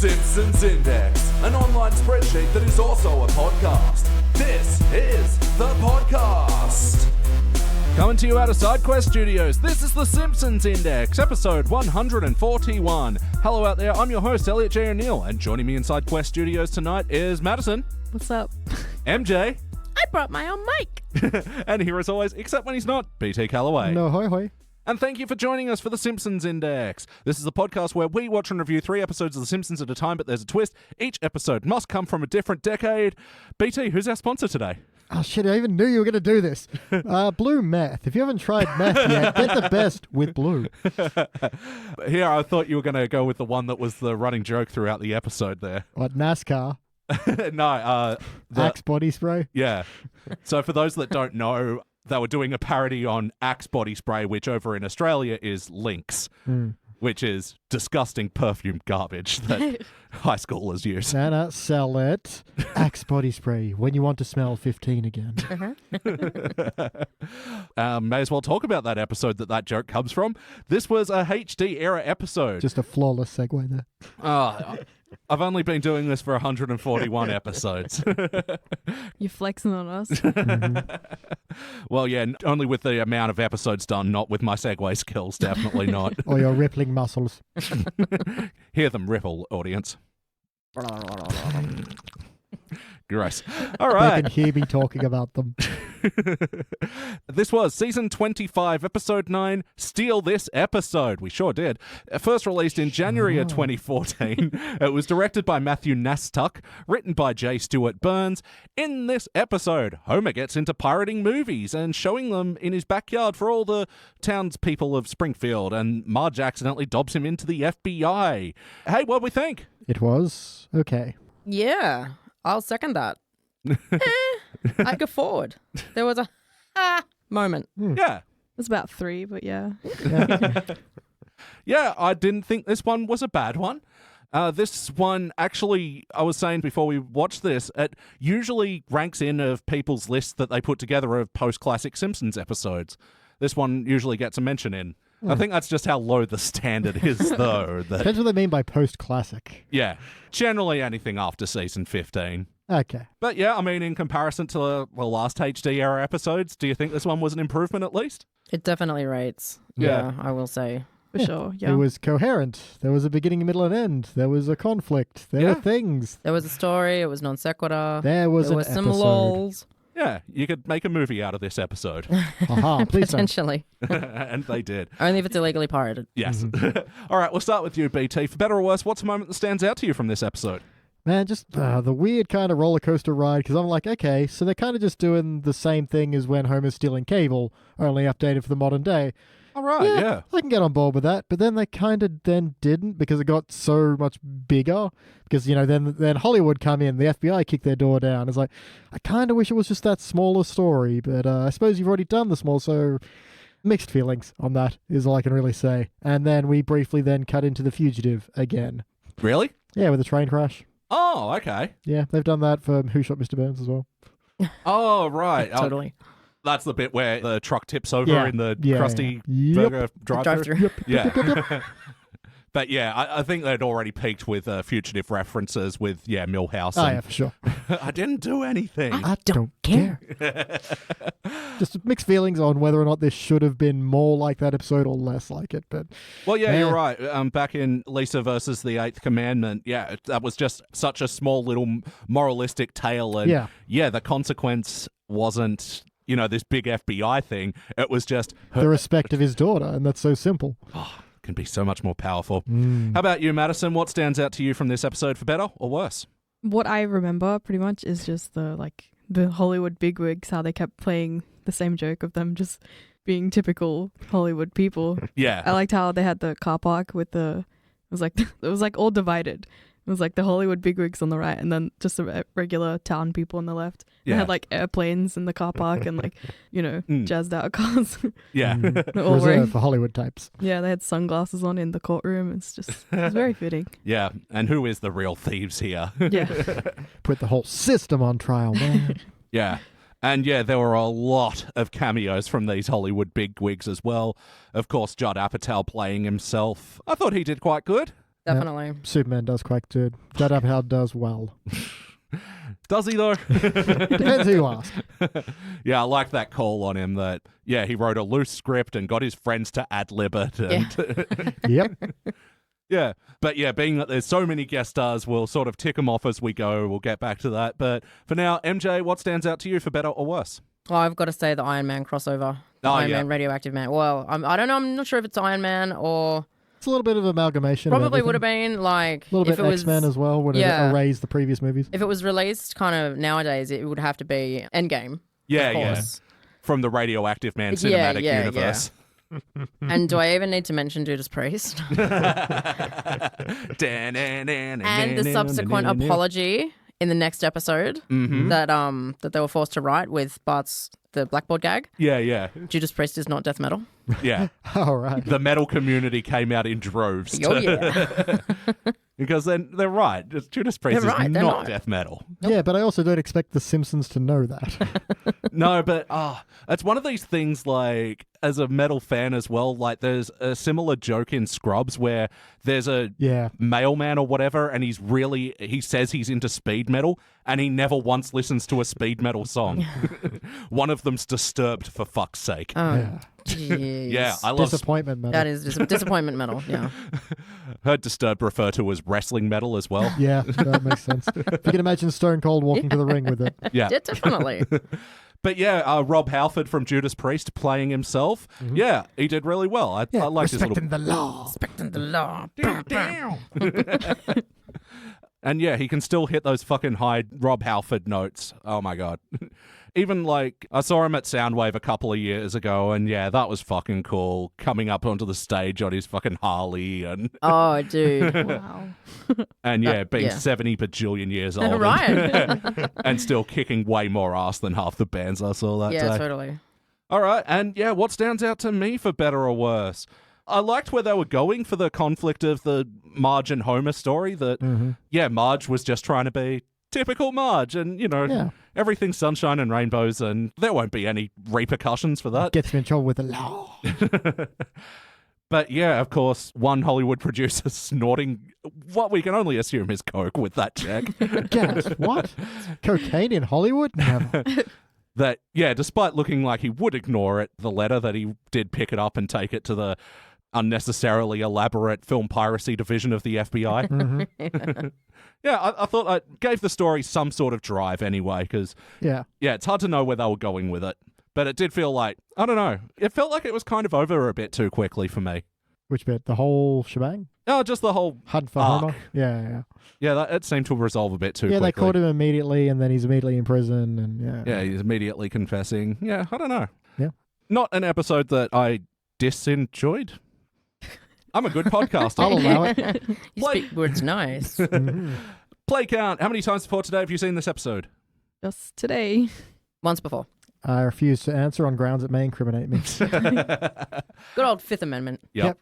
Simpsons Index, an online spreadsheet that is also a podcast. This is the podcast. Coming to you out of SideQuest Studios, this is the Simpsons Index, episode 141. Hello out there, I'm your host, Elliot Jay O'Neill, and joining me in SideQuest Studios tonight is Maddison. What's up? MJ. I brought my own mic. And here as always, except when he's not, BT Calloway. No, hoi hoi. And thank you for joining us for the Simpsons Index. This is a podcast where we watch and review 3 episodes of The Simpsons at a time, but there's a twist. Each episode must come from a different decade. BT, who's our sponsor today? Oh shit, I even knew you were going to do this. Blue meth. If you haven't tried meth yet, get the best with Blue. Here, I thought you were going to go with the one that was the running joke throughout the episode there. What, NASCAR? No, Axe body spray? Yeah. So for those that don't know, they were doing a parody on Axe body spray, which over in Australia is Lynx, which is disgusting perfume garbage that high schoolers use. Nana, sell it. Axe body spray, when you want to smell 15 again. May as well talk about that episode that joke comes from. This was a HD era episode. Just a flawless segue there. I've only been doing this for 141 episodes. You're flexing on us. Well, yeah, only with the amount of episodes done, not with my segue skills, definitely not. Or your rippling muscles. Hear them ripple, audience. Gross. All right. They can hear me talking about them. This was Season 25, Episode 9, Steal This Episode. We sure did. First released in January of 2014. It was directed by Matthew Nastuck, written by J. Stewart Burns. In this episode, Homer gets into pirating movies and showing them in his backyard for all the townspeople of Springfield, and Marge accidentally dobs him into the FBI. Hey, what'd we think? It was okay. Yeah, I'll second that. I go forward. There was a moment. Yeah. It's about 3, but yeah. Yeah, I didn't think this one was a bad one. This one, actually, I was saying before we watched this, it usually ranks in of people's lists that they put together of post-classic Simpsons episodes. This one usually gets a mention in. I think that's just how low the standard is, though. Depends what they mean by post-classic. Yeah, generally anything after season 15. Okay. But yeah, I mean, in comparison to the last HD era episodes, do you think this one was an improvement at least? It definitely rates. Yeah. Yeah, I will say. For sure, yeah. It was coherent. There was a beginning, middle, and end. There was a conflict. There were things. There was a story. It was non sequitur. There was an some episode. lols. Yeah, you could make a movie out of this episode. Aha, please don't. Potentially. And they did. Only if it's illegally pirated. Yes. All right, we'll start with you, BT. For better or worse, what's a moment that stands out to you from this episode? Man, just the weird kind of roller coaster ride, because I'm like, okay, so they're kind of just doing the same thing as when Homer's stealing cable, only updated for the modern day. All right, yeah. I can get on board with that, but then they kind of then didn't, because it got so much bigger, because, you know, then Hollywood come in, the FBI kick their door down. It's like, I kind of wish it was just that smaller story, but I suppose you've already done the small, so mixed feelings on that is all I can really say. And then we briefly then cut into The Fugitive again. Really? Yeah, with a train crash. Oh, okay. Yeah, they've done that for Who Shot Mr. Burns as well. Oh, right. Totally. That's the bit where the truck tips over in the crusty Yep. burger drive-thru. Drive-thru. Yeah. But yeah, I think they'd already peaked with fugitive references with, Milhouse. Oh, and, yeah, for sure. I didn't do anything. I don't care. Just mixed feelings on whether or not this should have been more like that episode or less like it. But Well, yeah, you're right. Back in Lisa versus the Eighth Commandment, that was just such a small little moralistic tale. And the consequence wasn't, this big FBI thing. It was just the respect of his daughter, and that's so simple. Can be so much more powerful. How about you, Maddison? What stands out to you from this episode for better or worse? What I remember pretty much is just the Hollywood bigwigs, how they kept playing the same joke of them just being typical Hollywood people. Yeah. I liked how they had the car park with it was like all divided. It was like the Hollywood bigwigs on the right and then just the regular town people on the left. They had like airplanes in the car park and like, jazzed out cars. Yeah. All wearing, Reserved for Hollywood types. yeah, they had sunglasses on in the courtroom. It's very fitting. Yeah. And who is the real thieves here? Yeah. Put the whole system on trial, man. Yeah. And there were a lot of cameos from these Hollywood bigwigs as well. Of course, Judd Apatow playing himself. I thought he did quite good. Definitely. Superman does quake, dude. Judd Apatow does well. Does he, though? Depends who you ask. Yeah, I like that call on him that, yeah, he wrote a loose script and got his friends to ad-lib it. And Yep. yeah, but yeah, being that there's so many guest stars, we'll sort of tick them off as we go. We'll get back to that. But for now, MJ, what stands out to you for better or worse? Oh, I've got to say the Iron Man crossover. Iron Man, Radioactive Man. Well, I don't know. I'm not sure if it's Iron Man or... It's a little bit of amalgamation. Probably would have been like... A little if bit it was, X-Men as well, when it erased the previous movies. If it was released kind of nowadays, it would have to be Endgame. Yeah, yeah. From the Radioactive Man cinematic universe. Yeah. And do I even need to mention Judas Priest? And the subsequent apology in the next episode that they were forced to write with Bart's the blackboard gag. Yeah, yeah. Judas Priest is not death metal. Yeah. All right. The metal community came out in droves. Oh, yeah. Because then they're right. Judas Priest is not death metal. Nope. Yeah, but I also don't expect The Simpsons to know that. No, but it's one of these things, like, as a metal fan as well, like there's a similar joke in Scrubs where there's a mailman or whatever, and he says he's into speed metal, and he never once listens to a speed metal song. One of them's Disturbed, for fuck's sake. Yeah, I love disappointment metal. That is disappointment metal, yeah. Heard Disturbed refer to as wrestling metal as well. Yeah, that makes sense. If you can imagine Stone Cold walking to the ring with it. Yeah. Definitely. But yeah, Rob Halford from Judas Priest playing himself. Mm-hmm. Yeah, he did really well. I like his little... Respecting the law. Respecting the law. And yeah, he can still hit those fucking high Rob Halford notes. Oh my God. Even like, I saw him at Soundwave a couple of years ago, and yeah, that was fucking cool. Coming up onto the stage on his fucking Harley and... Oh, dude. Wow. And yeah, being 70 bajillion years old. Right. And still kicking way more ass than half the bands I saw that day. Yeah, totally. All right, and yeah, what stands out to me for better or worse? I liked where they were going for the conflict of the Marge and Homer story that, Marge was just trying to be typical Marge and, everything's sunshine and rainbows and there won't be any repercussions for that. Gets me in trouble with the law. But yeah, of course, one Hollywood producer snorting what we can only assume is coke with that check. Gas, what? Cocaine in Hollywood? Never. That, yeah, despite looking like he would ignore it, the letter that he did pick it up and take it to the unnecessarily elaborate film piracy division of the FBI. Yeah, I thought I gave the story some sort of drive anyway, because, it's hard to know where they were going with it. But it did feel like, I don't know, it felt like it was kind of over a bit too quickly for me. Which bit? The whole shebang? Oh, just the whole hunt for arc. Homer? Yeah. Yeah, it seemed to resolve a bit too quickly. Yeah, they caught him immediately, and then he's immediately in prison, and Yeah, he's immediately confessing. Yeah, I don't know. Yeah. Not an episode that I disenjoyed. I'm a good podcaster. I'll allow it. You speak words nice. Play count. How many times before today have you seen this episode? Just today. Once before. I refuse to answer on grounds it may incriminate me. Good old Fifth Amendment. Yep.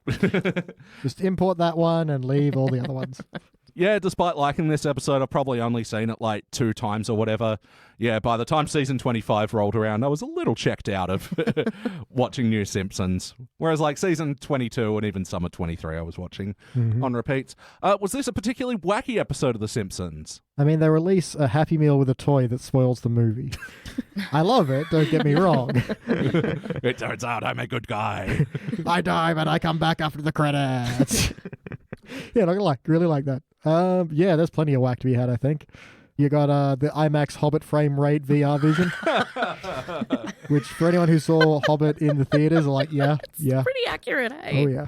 Just import that one and leave all the other ones. Yeah, despite liking this episode, I've probably only seen it like 2 times or whatever. Yeah, by the time season 25 rolled around, I was a little checked out of watching new Simpsons. Whereas like season 22 and even summer 23 I was watching on repeats. Was this a particularly wacky episode of The Simpsons? I mean, they release a Happy Meal with a toy that spoils the movie. I love it, don't get me wrong. It turns out I'm a good guy. I die, but I come back after the credits. Yeah, I really like that. Yeah, there's plenty of whack to be had, I think. You got the IMAX Hobbit frame rate VR vision, which for anyone who saw Hobbit in the theaters are like, yeah. Pretty accurate, hey? Oh, yeah.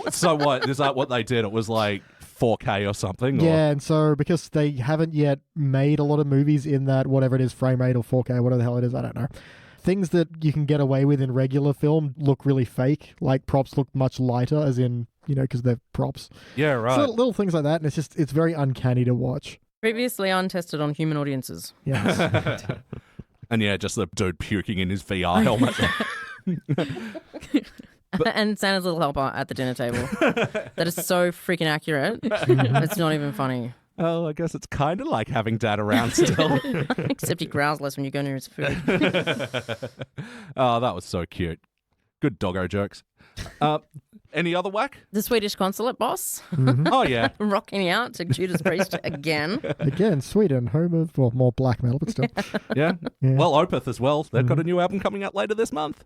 So what, is that what they did? It was like 4K or something? Yeah, and so because they haven't yet made a lot of movies in that, whatever it is, frame rate or 4K, whatever the hell it is, I don't know. Things that you can get away with in regular film look really fake. Like props look much lighter, as in, because they're props. Yeah, right. So little things like that, and it's very uncanny to watch. Previously untested on human audiences. Yes. And yeah, just the dude puking in his VR helmet. And Santa's little helper at the dinner table. That is so freaking accurate. It's not even funny. Oh, I guess it's kind of like having Dad around still. Except he growls less when you go near his food. Oh, that was so cute. Good doggo jokes. Any other whack? The Swedish consulate boss Oh, yeah. rocking out to Judas Priest again. Again, Sweden, home of, well, more black metal, but still. Yeah. Yeah. Well, Opeth as well. They've got a new album coming out later this month.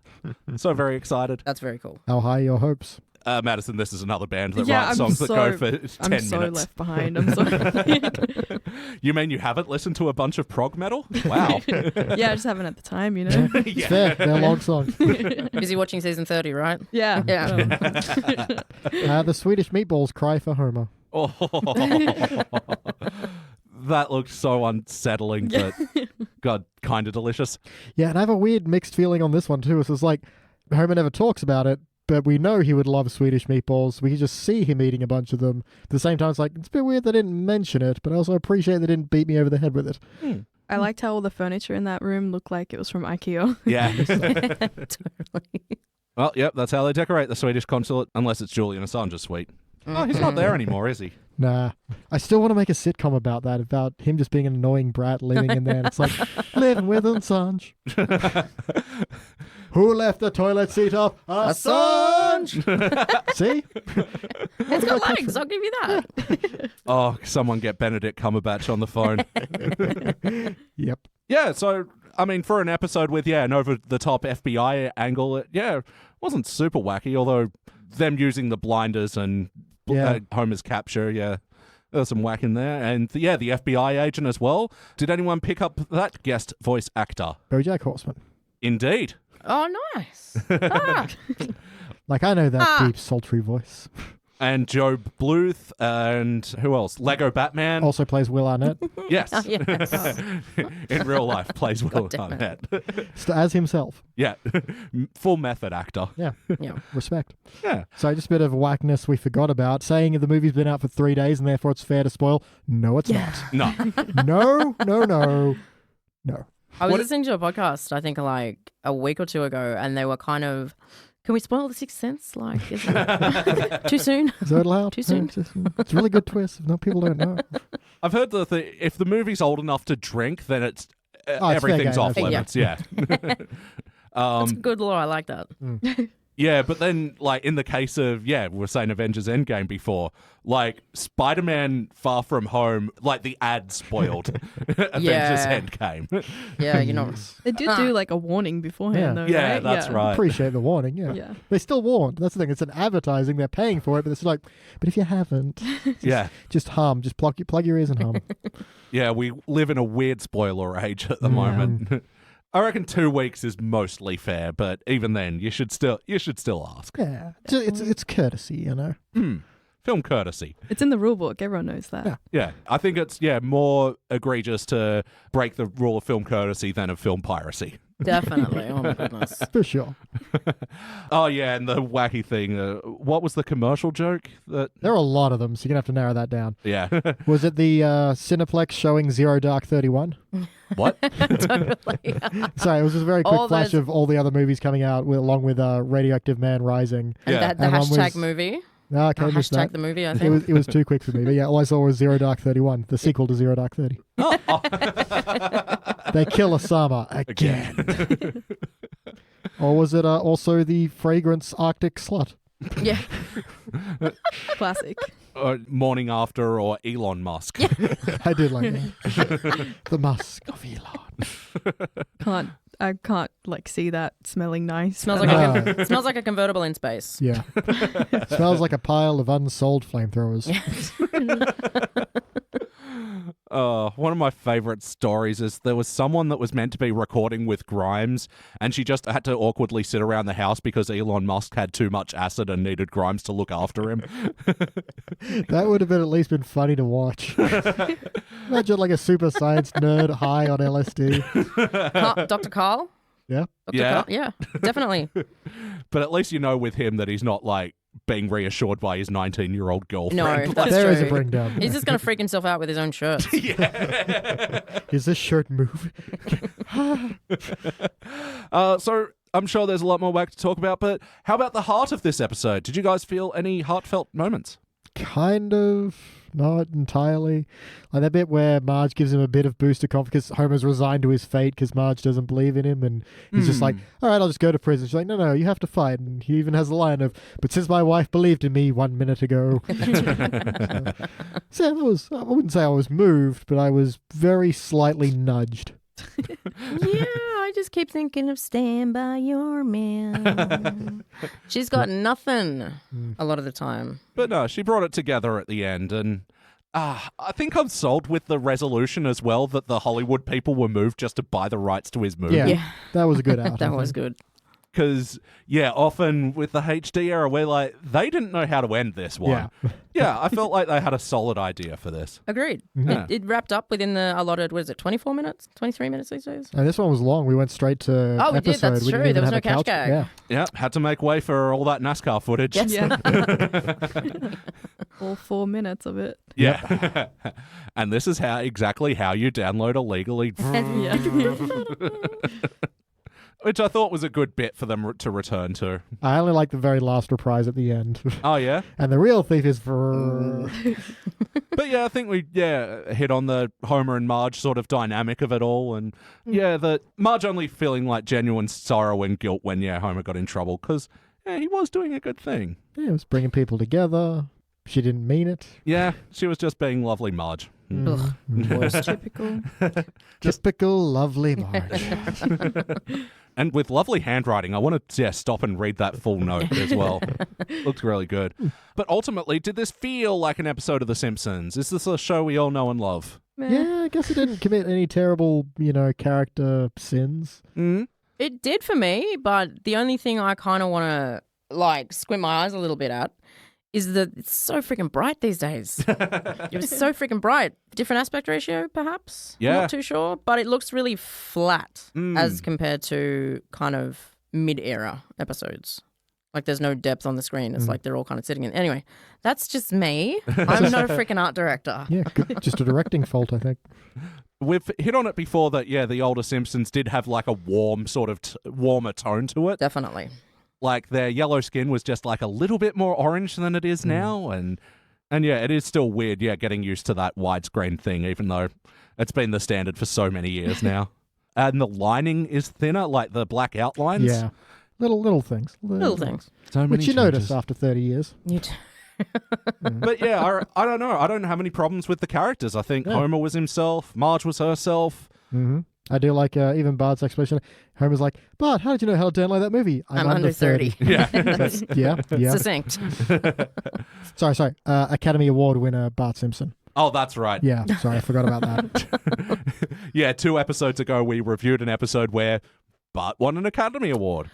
So very excited. That's very cool. How high are your hopes? Madison, this is another band that Yeah, writes I'm songs that go for 10 I'm minutes. so left behind. I'm so You mean you haven't listened to a bunch of prog metal? Wow. yeah, I just haven't at the time, you know. It's fair. They're long songs. Busy watching season 30, right? Yeah. Yeah. The Swedish meatballs cry for Homer. Oh. That looked so unsettling, but God, kind of delicious. Yeah, and I have a weird mixed feeling on this one too. It's like Homer never talks about it, but we know he would love Swedish meatballs. We can just see him eating a bunch of them. At the same time, it's like, it's a bit weird they didn't mention it, but I also appreciate they didn't beat me over the head with it. I liked how all the furniture in that room looked like it was from IKEA. Yeah. Totally. Well, yep, that's how they decorate the Swedish consulate, unless it's Julian Assange's suite. Oh, he's not there anymore, is he? Nah. I still want to make a sitcom about that, about him just being an annoying brat living in there. And it's like, living with Assange. Who left the toilet seat up? Assange! See? It's got legs, I'll give you that. Oh, someone get Benedict Cumberbatch on the phone. Yep. Yeah, so, I mean, for an episode with, an over-the-top FBI angle, it wasn't super wacky, although them using the blinders and Homer's capture, there was some whack in there. And, the FBI agent as well. Did anyone pick up that guest voice actor? BoJack Horseman. Indeed. Oh, nice. Ah. Like, I know that deep, sultry voice. And Joe Bluth, and who else? Lego Batman. Also plays Will Arnett. Yes. Yes. In real life, plays Will damn Arnett. As himself. Yeah. Full method actor. Yeah. Yeah. Respect. Yeah. So just a bit of whackness we forgot about. Saying the movie's been out for 3 days and therefore it's fair to spoil. No, it's not. No. No. I was listening to a podcast, I think like a week or two ago, and they were kind of, can we spoil The Sixth Sense? Like, is it too soon? Is that allowed? Too soon? It's a really good twist. No, people don't know. I've heard that if the movie's old enough to drink, then it's everything's fair off game. limits. Yeah. That's good law. I like that. Yeah, but then, like, in the case of, we were saying Avengers Endgame before, like, Spider-Man Far From Home, like, the ad spoiled Avengers Endgame. Yeah, you know. They did do like a warning beforehand, though, Yeah, right? that's right. Appreciate the warning, Yeah. They still warned. That's the thing. It's an advertising. They're paying for it, but it's like, but if you haven't, just hum. Just plug your ears and hum. Yeah, we live in a weird spoiler age at the moment. I reckon 2 weeks is mostly fair, but even then, you should still ask. Yeah, it's courtesy, you know. Film courtesy. It's in the rule book. Everyone knows that. Yeah. Yeah, I think it's more egregious to break the rule of film courtesy than of film piracy. Definitely. Oh, my goodness. For sure. Oh, yeah, and the wacky thing. What was the commercial joke? There are a lot of them, so you're going to have to narrow that down. Yeah. Was it the Cineplex showing Zero Dark 31? What? Totally. Sorry, it was just a very quick All flash those- of all the other movies coming out, along with Radioactive Man Rising. And Yeah. the And one hashtag was- movie. No, okay, missed Hashtag that. the movie, I It think. was too quick for me. But yeah, all I saw was Zero Dark 31, the sequel to Zero Dark 30. They kill Osama again. Or was it also the Fragrance Arctic Slut? Yeah. Classic. Morning After or Elon Musk. I did like that. The Musk of Elon. I can't like see that smelling nice. Smells like No. smells like a convertible in space. Yeah. Smells like a pile of unsold flamethrowers. One of my favorite stories is there was someone that was meant to be recording with Grimes, and she just had to awkwardly sit around the house because Elon Musk had too much acid and needed Grimes to look after him. That would have at least been funny to watch. Imagine like a super science nerd high on LSD. Dr. Carl? Yeah. Dr. Yeah. Carl? Yeah, definitely. But at least you know with him that he's not like being reassured by his 19-year-old girlfriend. No, that's There is true. a bring down. He's just going to freak himself out with his own shirt. Is this shirt moving? So I'm sure there's a lot more whack to talk about, but how about the heart of this episode? Did you guys feel any heartfelt moments? Kind of. not entirely. Like that bit where Marge gives him a bit of boost of confidence because Homer's resigned to his fate because Marge doesn't believe in him, and he's just like, all right, I'll just go to prison. She's like, no, you have to fight. And he even has the line of, but since my wife believed in me 1 minute ago. So that was, I wouldn't say I was moved, but I was very slightly nudged. Yeah, I just keep thinking of Stand By Your Man. She's got nothing a lot of the time. But no, she brought it together at the end, and I think I'm sold with the resolution as well that the Hollywood people were moved just to buy the rights to his movie. Yeah. That was a good out. That was good. Because, often with the HD era, we're like, they didn't know how to end this one. Yeah, I felt like they had a solid idea for this. Agreed. Yeah. It wrapped up within the allotted, 24 minutes? 23 minutes these days? And this one was long. We went straight to Oh, we episode. did. That's We didn't true. even There was have no a couch couch. gag. Yeah. Yeah, had to make way for all that NASCAR footage. Yes. Yeah. All 4 minutes of it. Yeah. And this is exactly how you download illegally. Which I thought was a good bit for them to return to. I only like the very last reprise at the end. Oh, yeah? And the real thief is for... But yeah, I think we hit on the Homer and Marge sort of dynamic of it all. And the Marge only feeling like genuine sorrow and guilt when, Homer got in trouble because he was doing a good thing. Yeah, it was bringing people together. She didn't mean it. Yeah, she was just being lovely Marge. Ugh. Typical. Typical lovely Marge. And with lovely handwriting, I want to stop and read that full note as well. Looks really good. But ultimately, did this feel like an episode of The Simpsons? Is this a show we all know and love? Yeah, I guess it didn't commit any terrible, character sins. Mm? It did for me, but the only thing I kind of want to, squint my eyes a little bit at is that it's so freaking bright these days. It was so freaking bright. Different aspect ratio, perhaps? Yeah. I'm not too sure, but it looks really flat as compared to kind of mid-era episodes. Like there's no depth on the screen. It's like they're all kind of sitting in. Anyway, that's just me. I'm not a freaking art director. Yeah, just a directing fault, I think. We've hit on it before that, the older Simpsons did have like a warm sort of warmer tone to it. Definitely. Like their yellow skin was just like a little bit more orange than it is now. And it is still weird, getting used to that widescreen thing, even though it's been the standard for so many years now. And the lining is thinner, like the black outlines. Yeah. Little things. Little things. So many Which you notice changes. after 30 years. You do. But I don't know. I don't have any problems with the characters. I think Homer was himself, Marge was herself. Mm-hmm. I do like even Bart's explanation. Homer's like, Bart, how did you know how to download that movie? I'm under 30. Yeah. Yeah. Succinct. Sorry. Academy Award winner Bart Simpson. Oh, that's right. Yeah, sorry, I forgot about that. 2 episodes ago, we reviewed an episode where Bart won an Academy Award.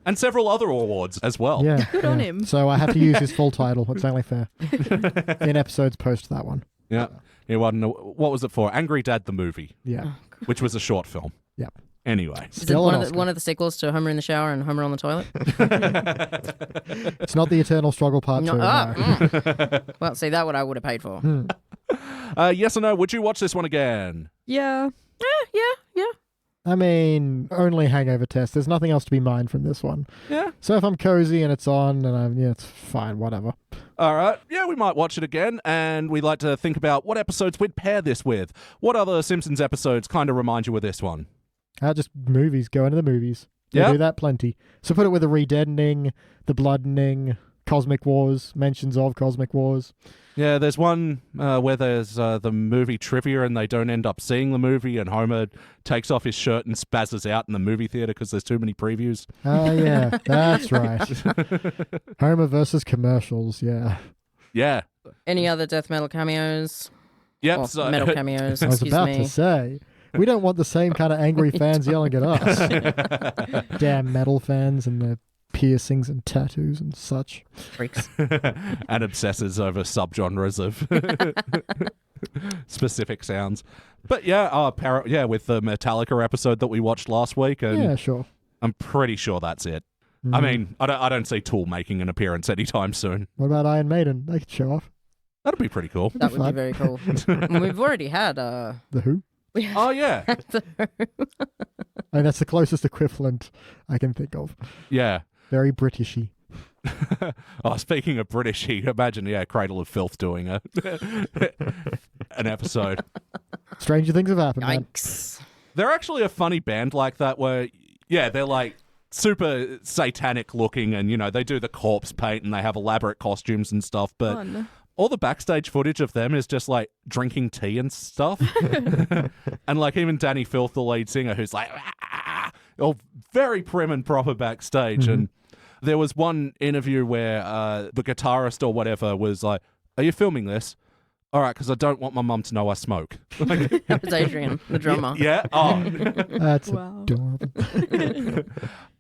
And several other awards as well. Yeah, Good on him. So I have to use his full title. It's only fair. In episodes post that one. Yeah. He won, what was it for? Angry Dad the Movie, Yeah. which was a short film. Yeah. Anyway. Is it Still one an of, the, one of the sequels to Homer in the Shower and Homer on the Toilet? It's not the Eternal Struggle Part 2. No. Well, see, that what I would have paid for. Yes or no, would you watch this one again? Yeah. Yeah. I mean, only hangover test. There's nothing else to be mined from this one. Yeah. So if I'm cozy and it's on, and it's fine, whatever. All right. Yeah, we might watch it again, and we'd like to think about what episodes we'd pair this with. What other Simpsons episodes kind of remind you of this one? Just movies. Go into the movies. They Yeah. do that plenty. So put it with the redeadening, the bloodening, Cosmic Wars, mentions of Cosmic Wars. Yeah, there's one where there's the movie trivia and they don't end up seeing the movie and Homer takes off his shirt and spazzes out in the movie theater because there's too many previews. Yeah, that's right. Homer versus commercials, yeah. Yeah. Any other death metal cameos? Yep. Or So, metal cameos, I was excuse about me. to say, we don't want the same kind of angry fans yelling at us. Damn metal fans and their piercings and tattoos and such. Freaks. and obsesses over subgenres of specific sounds. But with the Metallica episode that we watched last week, and Yeah, sure. I'm pretty sure that's it. Mhm. I mean, I don't see Tool making an appearance anytime soon. What about Iron Maiden? They could show off. That'd be pretty cool. That would be very cool. And we've already had The Who? Oh yeah, I mean, that's the closest equivalent I can think of. yeah. Very Britishy. Oh, speaking of British, imagine, Cradle of Filth doing an episode. Stranger things have happened, man. Yikes. They're actually a funny band like that where, they're like super satanic looking and, they do the corpse paint and they have elaborate costumes and stuff, but Fun. all the backstage footage of them is just like drinking tea and stuff. And like even Danny Filth, the lead singer, who's like, all very prim and proper backstage. And there was one interview where the guitarist or whatever was like, "Are you filming this?" "All right, because I don't want my mum to know I smoke." That was Adrian, the drummer. Yeah. Oh. That's Wow. adorable.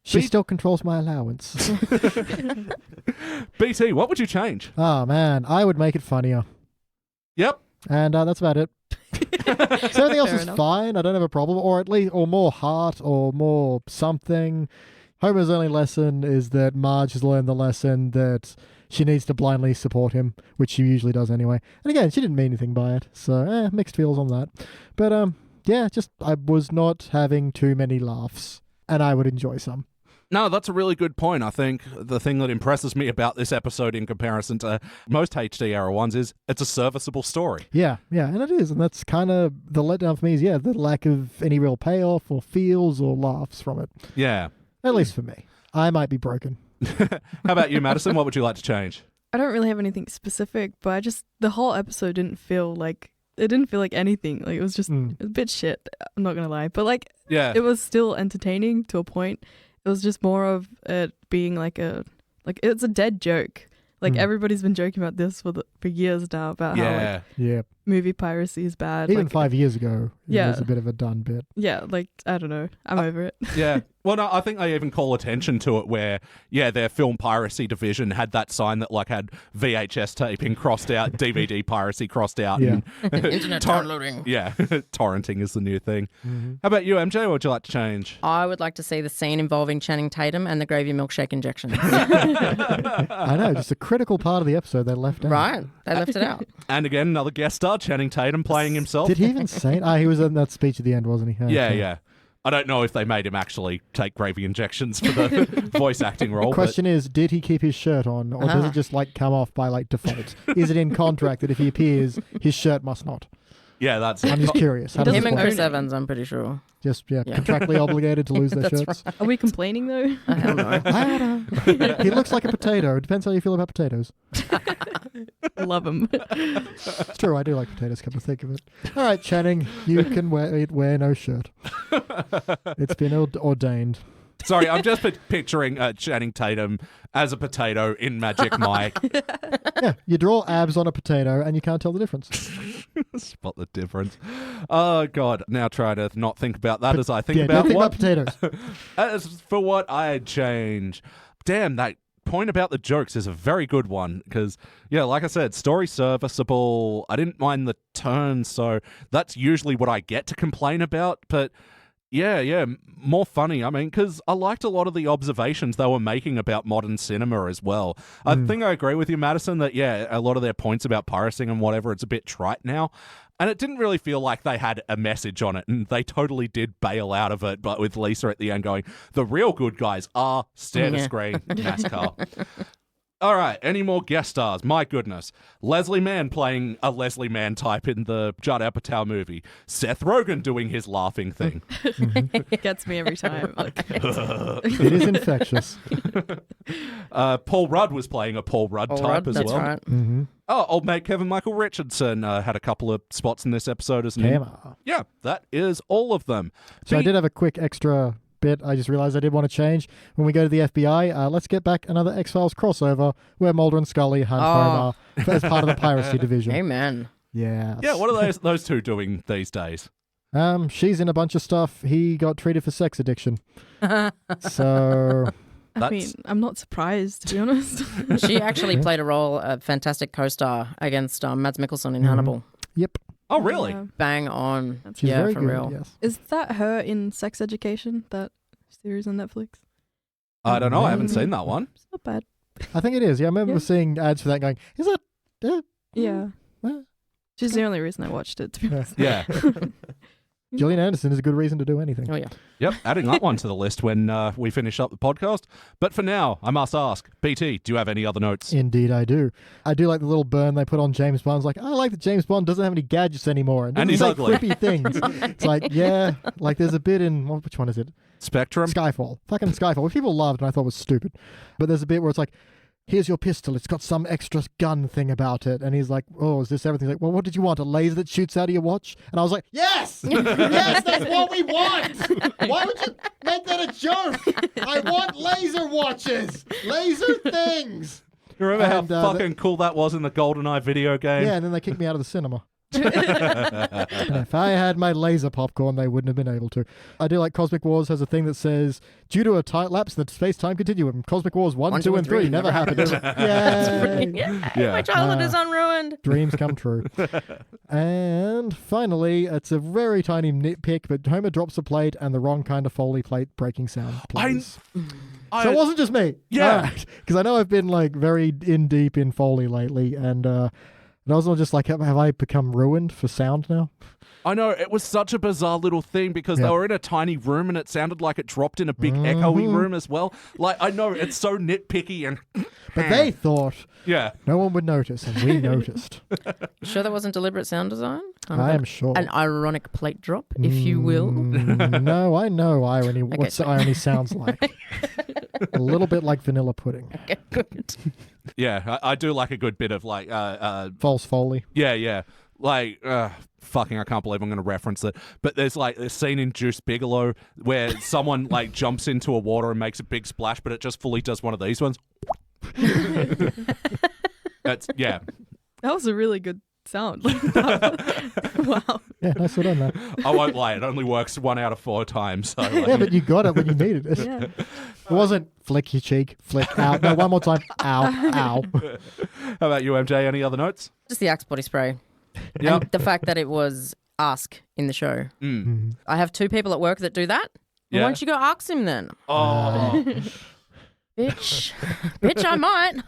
She still controls my allowance. BT, what would you change? Oh, man. I would make it funnier. Yep. And that's about it. So everything else Fair is enough. fine. I don't have a problem. Or at least, or more heart, or more something. Homer's only lesson is that Marge has learned the lesson that she needs to blindly support him, which she usually does anyway. And again, she didn't mean anything by it. So, mixed feels on that. But, I was not having too many laughs. And I would enjoy some. No, that's a really good point. I think the thing that impresses me about this episode in comparison to most HD era ones is it's a serviceable story. Yeah, and it is. And that's kind of the letdown for me is, the lack of any real payoff or feels or laughs from it. Yeah. At least for me. I might be broken. How about you, Maddison? What would you like to change? I don't really have anything specific, but the whole episode didn't feel like anything. Like it was just a bit shit. I'm not gonna lie, but it was still entertaining to a point. It was just more of it being it's a dead joke. Everybody's been joking about this for years now about how movie piracy is bad. Even 5 years ago, it Yeah. was a bit of a done bit. Yeah, I don't know. I'm over it. Yeah. Well, no, I think they even call attention to it where, their film piracy division had that sign that had VHS taping crossed out, DVD piracy crossed out. Yeah. And Internet downloading. Yeah. Torrenting is the new thing. How about you, MJ? What would you like to change? I would like to see the scene involving Channing Tatum and the gravy milkshake injections. I know, just a critical part of the episode they left out. Right. They left it out. And again, another guest star, Channing Tatum, playing himself. Did he even say it? He was in that speech at the end, wasn't he? Yeah, Okay. yeah. I don't know if they made him actually take gravy injections for the voice acting role. The question is, did he keep his shirt on, or does it just come off by default? Is it in contract that if he appears, his shirt must not? Yeah, that's I'm just curious. How does Him this and work? Chris Evans, I'm pretty sure. Just contractually obligated to lose their That's shirts. Are we complaining though? Hell no. I don't know. He looks like a potato. It depends how you feel about potatoes. Love him. It's true, I do like potatoes, come to think of it. All right, Channing, you can wear no shirt. It's been ordained. Sorry, I'm just picturing Channing Tatum as a potato in Magic Mike. Yeah, you draw abs on a potato and you can't tell the difference. Spot the difference. Oh, God. Now try to not think about that as I think Yeah, about don't think what... about potatoes. As for what I'd change... Damn, that point about the jokes is a very good one because, like I said, story serviceable. I didn't mind the turn, so that's usually what I get to complain about, but... Yeah, more funny. I mean, because I liked a lot of the observations they were making about modern cinema as well. I think I agree with you, Maddison, that, a lot of their points about piracy and whatever, it's a bit trite now. And it didn't really feel like they had a message on it, and they totally did bail out of it, but with Lisa at the end going, the real good guys are stare-to-screen NASCAR. All right, any more guest stars? My goodness. Leslie Mann playing a Leslie Mann type in the Judd Apatow movie. Seth Rogen doing his laughing thing. It gets me every time. It is infectious. Paul Rudd was playing a Paul Rudd type as that's well. right. Mm-hmm. Oh, old mate Kevin Michael Richardson had a couple of spots in this episode as Hammer. Yeah, that is all of them. So I did have a quick extra bit I just realized I did want to change. When we go to the FBI, let's get back another X-Files crossover where Mulder and Scully hunt Homer as part of the piracy division. Amen. Yeah. Yeah, what are those two doing these days? She's in a bunch of stuff. He got treated for sex addiction. So I mean, I'm not surprised, to be honest. She actually played a role, a fantastic co-star against Mads Mikkelsen in Hannibal. yep. Oh, really? Yeah. Bang on. That's- She's very for good, real. yes. Is that her in Sex Education, that series on Netflix? I don't know. I haven't seen that one. It's not bad. I think it is. Yeah, I remember seeing ads for that going, is that... Yeah. uh, She's the only reason I watched it, to be honest. Yeah. Gillian Anderson is a good reason to do anything. Oh, yeah. Yep, adding that one to the list when we finish up the podcast. But for now, I must ask, BT, do you have any other notes? Indeed, I do. I do like the little burn they put on James Bond. It's like, I like that James Bond doesn't have any gadgets anymore. And doesn't he's say ugly. Quippy things. It's like, yeah, like there's a bit in, which one is it? Spectrum? Skyfall. Fucking Skyfall, which people loved and I thought was stupid. But there's a bit where it's like, here's your pistol. It's got some extra gun thing about it. And he's like, oh, is this everything? He's like, well, what did you want? A laser that shoots out of your watch? And I was like, yes! Yes, that's what we want! Why would you make that a joke? I want laser watches! Laser things! You remember how And, fucking cool that was in the GoldenEye video game? Yeah, and then they kicked me out of the cinema. And if I had my laser popcorn, they wouldn't have been able to. I do like Cosmic Wars has a thing that says, due to a tight lapse in the space-time continuum, Cosmic Wars 1, 2, and 3 never happened. Yay! Yeah. My childhood is unruined. Dreams come true. And finally, it's a very tiny nitpick, but Homer drops a plate and the wrong kind of Foley plate breaking sound plays. So it wasn't just me. Yeah. Because I know I've been like very in deep in Foley lately, and I was just like, have I become ruined for sound now? I know, it was such a bizarre little thing because they were in a tiny room and it sounded like it dropped in a big echoey room as well. Like, I know, it's so nitpicky and... But they thought Yeah. no one would notice, and we noticed. You sure that wasn't deliberate sound design? Kind of I am sure. An ironic plate drop, if you will. No, I know irony. What's irony sounds like? A little bit like vanilla pudding. Okay, good. Yeah, I do like a good bit of like... False Foley. Yeah. Like, fucking, I can't believe I'm going to reference it. But there's like this scene in Juice Bigelow where someone like jumps into a water and makes a big splash, but it just fully does one of these ones. Yeah. That was a really good sound. Wow. Yeah, nice one on that. I won't lie, it only works 1 out of 4 times. So like, Yeah, but you got it when you needed it. Yeah. It wasn't flick your cheek, flick out. No, one more time. Ow, ow. How about you, MJ? Any other notes? Just the Axe body spray. Yep. And the fact that it was Ask in the show. Mm. I have 2 people at work that do that. Yeah. Why don't you go ask him then? Oh. Bitch, I might.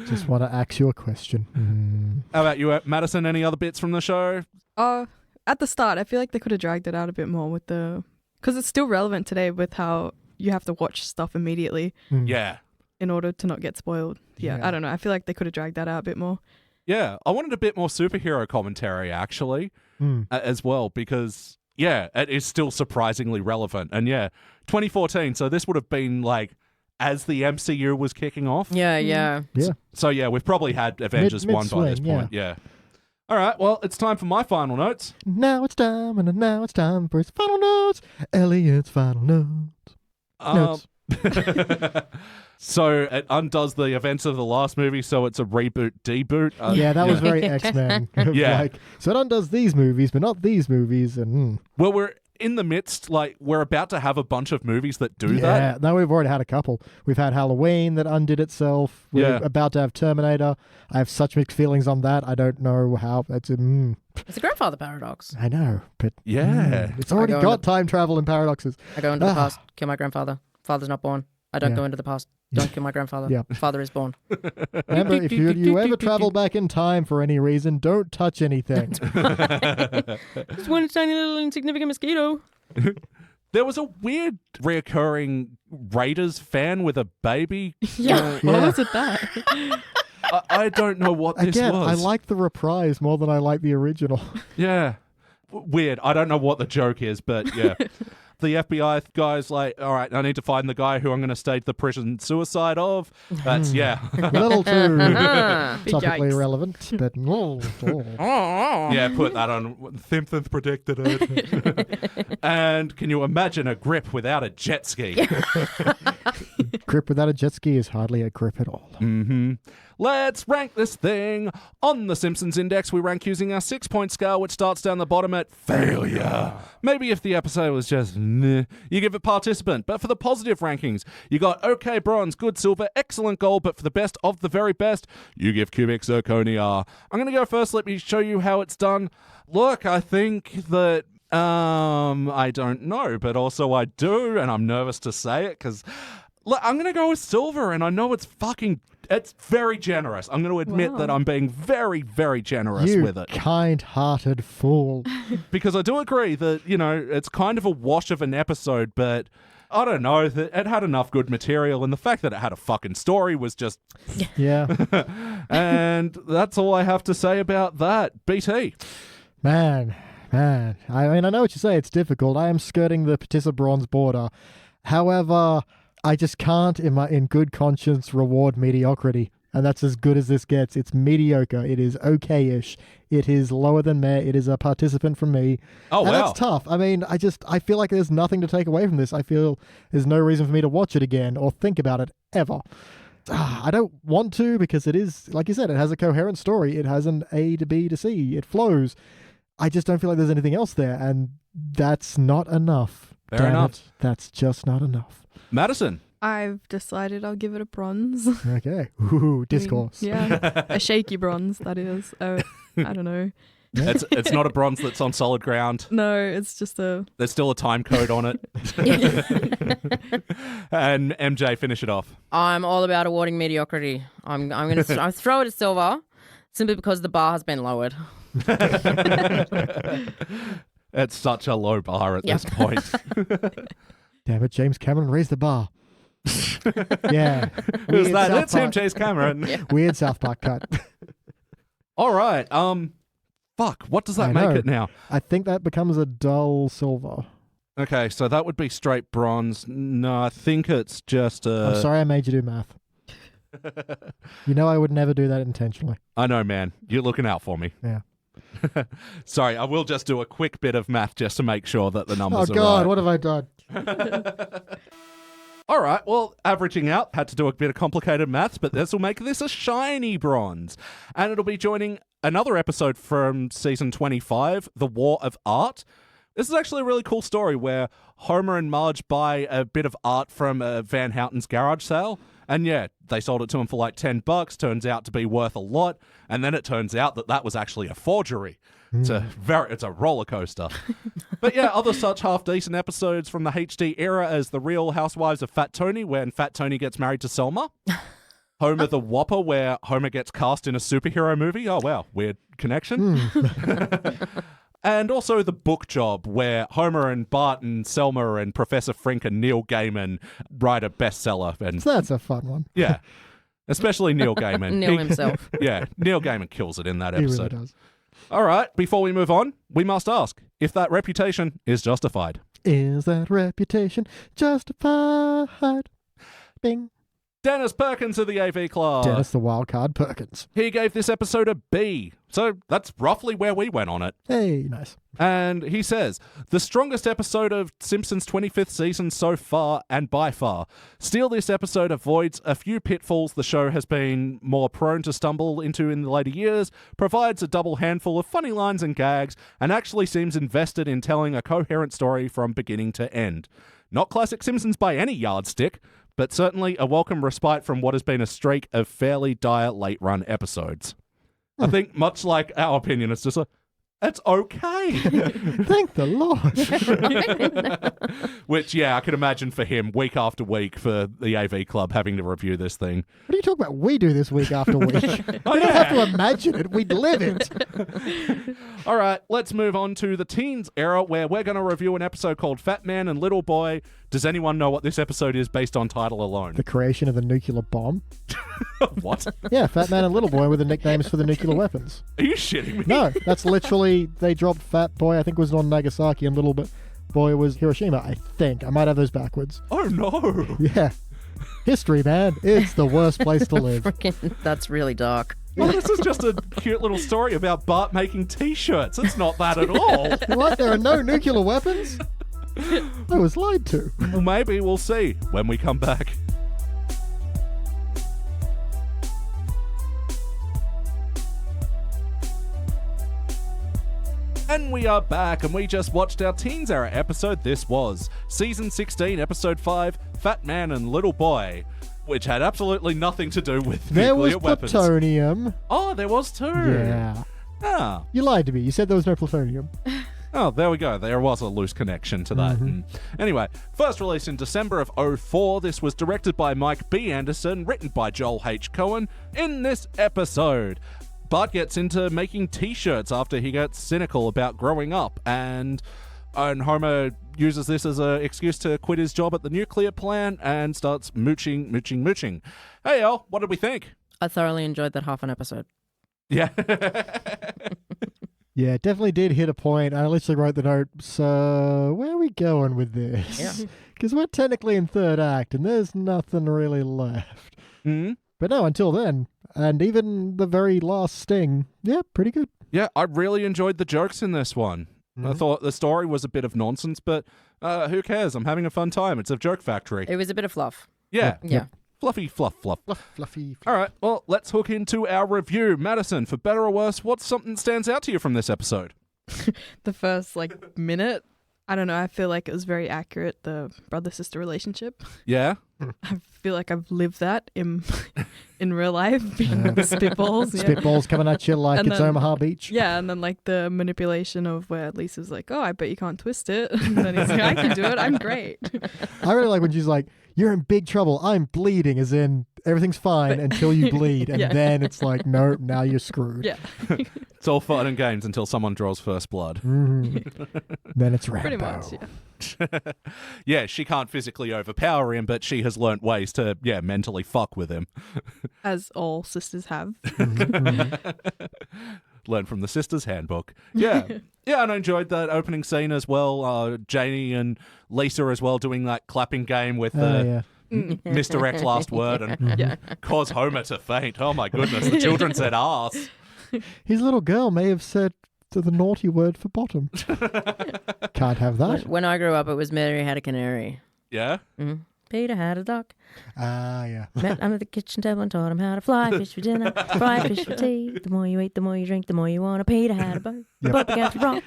Just want to ask you a question. How about you, Maddison? Any other bits from the show? At the start, I feel like they could have dragged it out a bit more with because it's still relevant today with how you have to watch stuff immediately Yeah. in order to not get spoiled. Yeah, I don't know. I feel like they could have dragged that out a bit more. Yeah, I wanted a bit more superhero commentary, actually, as well, because, yeah, it is still surprisingly relevant. And, yeah, 2014, so this would have been, like, as the MCU was kicking off. Yeah. Yeah. So, yeah, we've probably had Avengers 1 by this mid-swing, point. Yeah. All right, well, it's time for my final notes. Now it's time for his final notes. Elliot's final notes. Notes. So it undoes the events of the last movie, so it's a reboot, deboot. Yeah, that was very X-Men. Yeah. Like, so it undoes these movies, but not these movies. And Well, we're in the midst, like, we're about to have a bunch of movies that do yeah, that. no, we've already had a couple. We've had Halloween that undid itself. We're about to have Terminator. I have such mixed feelings on that. I don't know how. It's It's a grandfather paradox. I know, but Yeah. it's already I go got time travel and paradoxes. I go into the past, kill my grandfather. Father's not born. I don't go into the past. Don't kill my grandfather. Yeah. Father is born. Remember, if you ever travel back in time for any reason, don't touch anything. Just one tiny little insignificant mosquito. There was a weird reoccurring Raiders fan with a baby. Yeah. Why was it that? I don't know what this Again, was. I like the reprise more than I like the original. Yeah. Weird. I don't know what the joke is, but yeah. The FBI guy's like, all right, I need to find the guy who I'm going to stage the prison suicide of. That's, yeah. A little too Big topically yikes. relevant, but Yeah, put that on. Simpsons predicted it. And can you imagine a grip without a jet ski? grip without a jet ski is hardly a grip at all. Mm-hmm. Let's rank this thing. On the Simpsons Index, we rank using our 6-point scale, which starts down the bottom at failure. Maybe if the episode was just meh, you give it participant. But for the positive rankings, you got okay bronze, good silver, excellent gold, but for the best of the very best, you give cubic zirconia. I'm going to go first. Let me show you how it's done. Look, I think that I don't know, but also I do, and I'm nervous to say it because Look, I'm going to go with silver, and I know it's very generous. I'm going to admit that I'm being very, very generous with it. You kind-hearted fool. Because I do agree that, it's kind of a wash of an episode, but I don't know, it had enough good material, and the fact that it had a fucking story was just... Yeah. And that's all I have to say about that. BT. Man. I mean, I know what you say. It's difficult. I am skirting the Patissa Bronze border. However, I just can't, in good conscience, reward mediocrity. And that's as good as this gets. It's mediocre. It is okay-ish. It is lower than meh. It is a participant from me. Oh, and wow. that's tough. I mean, I feel like there's nothing to take away from this. I feel there's no reason for me to watch it again or think about it ever. I don't want to, because it is, like you said, it has a coherent story. It has an A to B to C. It flows. I just don't feel like there's anything else there, and that's not enough. Fair enough. That's just not enough. Madison. I've decided I'll give it a bronze. Okay. Ooh, discourse. Yeah, a shaky bronze, that is. I don't know. It's not a bronze that's on solid ground. No, it's just a... There's still a time code on it. And MJ, finish it off. I'm all about awarding mediocrity. I'm going to throw it at silver simply because the bar has been lowered. It's such a low bar at this point. Damn it, James Cameron raised the bar. Yeah. Who's that? South It's him, Park. James Cameron. Weird South Park cut. All right. Fuck. What does that I make know. it now? I think that becomes a dull silver. Okay, so that would be straight bronze. No, I think it's just I'm sorry I made you do math. You know I would never do that intentionally. I know, man. You're looking out for me. Yeah. Sorry, I will just do a quick bit of math just to make sure that the numbers Oh are God, right. what have I done? All right, well, averaging out, had to do a bit of complicated maths, but this will make this a shiny bronze. And it'll be joining another episode from season 25, The War of Art. This is actually a really cool story where Homer and Marge buy a bit of art from Van Houten's garage sale. And yeah, they sold it to him for like $10, turns out to be worth a lot. And then it turns out that that was actually a forgery. It's a roller coaster. But yeah, other such half-decent episodes from the HD era as The Real Housewives of Fat Tony, when Fat Tony gets married to Selma. Homer the Whopper, where Homer gets cast in a superhero movie. Oh, wow. Weird connection. And also The Book Job, where Homer and Bart and Selma and Professor Frink and Neil Gaiman write a bestseller. And So that's a fun one. yeah, especially Neil Gaiman. Neil himself. Yeah, Neil Gaiman kills it in that He episode. really does. All right, before we move on, we must ask if that reputation is justified. Is that reputation justified? Bing. Dennis Perkins of the AV Club. Dennis the Wildcard Perkins. He gave this episode a B. So that's roughly where we went on it. Hey, nice. And he says, the strongest episode of Simpsons' 25th season so far, and by far. Still, this episode avoids a few pitfalls the show has been more prone to stumble into in the later years, provides a double handful of funny lines and gags, and actually seems invested in telling a coherent story from beginning to end. Not classic Simpsons by any yardstick, but certainly a welcome respite from what has been a streak of fairly dire late-run episodes. I think, much like our opinion, it's just it's okay. Thank the Lord. Which, yeah, I can imagine for him, week after week, for the AV Club having to review this thing. What are you talking about? We do this week after week. We don't have to imagine it. We live it. All right, let's move on to the teens era, where we're going to review an episode called Fat Man and Little Boy. Does anyone know what this episode is based on title alone? The creation of the nuclear bomb. What? Yeah, Fat Man and Little Boy were the nicknames for the nuclear weapons. Are you shitting me? No, that's literally, they dropped Fat Boy, I think was on Nagasaki, and Little Boy was Hiroshima, I think. I might have those backwards. Oh, no. Yeah. History, man. It's the worst place to live. Freaking, that's really dark. Well, this is just a cute little story about Bart making T-shirts. It's not that at all. What? There are no nuclear weapons? I was lied to. Well, maybe we'll see when we come back. And we are back, and we just watched our Teens Era episode. This was Season 16, Episode 5, Fat Man and Little Boy, which had absolutely nothing to do with There was nuclear weapons. plutonium. Oh, there was too. Yeah. Ah. You lied to me. You said there was no plutonium. Oh, there we go. There was a loose connection to that. Anyway, first released in December of 2004, this was directed by Mike B. Anderson, written by Joel H. Cohen. In this episode, Bart gets into making t-shirts after he gets cynical about growing up, and Homer uses this as an excuse to quit his job at the nuclear plant and starts mooching. Hey, El, what did we think? I thoroughly enjoyed that half an episode. Yeah. Yeah, it definitely did hit a point. I literally wrote the note, so where are we going with this? Yeah. Because we're technically in third act and there's nothing really left. But no, until then, and even the very last sting, yeah, pretty good. Yeah, I really enjoyed the jokes in this one. I thought the story was a bit of nonsense, but who cares? I'm having a fun time. It's a joke factory. It was a bit of fluff. Yeah. Yeah. Fluffy fluff. Fluffy. All right, well, let's hook into our review. Madison, for better or worse, what's something that stands out to you from this episode? The first minute, I don't know, I feel like it was very accurate, the brother-sister relationship. Yeah? I feel like I've lived that in real life, being spitballs. Yeah. Spitballs coming at you like And it's then- Omaha Beach. Yeah, and then the manipulation of where Lisa's like, oh, I bet you can't twist it. And then he's like, I can do it, I'm great. I really like when she's like, you're in big trouble. I'm bleeding, as in everything's fine until you bleed. And Yeah. then it's like, no, now you're screwed. Yeah, It's all fun and games until someone draws first blood. Then it's Rambo. pretty much, yeah. Yeah, she can't physically overpower him, but she has learnt ways to, mentally fuck with him. As all sisters have. Learn from the Sisters Handbook. Yeah. Yeah, and I enjoyed that opening scene as well. Janie and Lisa as well doing that clapping game with Yeah. misdirect last word and Yeah. cause Homer to faint. Oh my goodness, the children said arse. His little girl may have said the naughty word for bottom. Can't have that. When I grew up, it was Mary had a canary. Yeah? Peter had a duck. Ah, yeah. Met under the kitchen table and taught him how to fly fish for dinner, fry fish for tea. The more you eat, the more you drink, the more you want. Peter had a boat. The boat began to rock.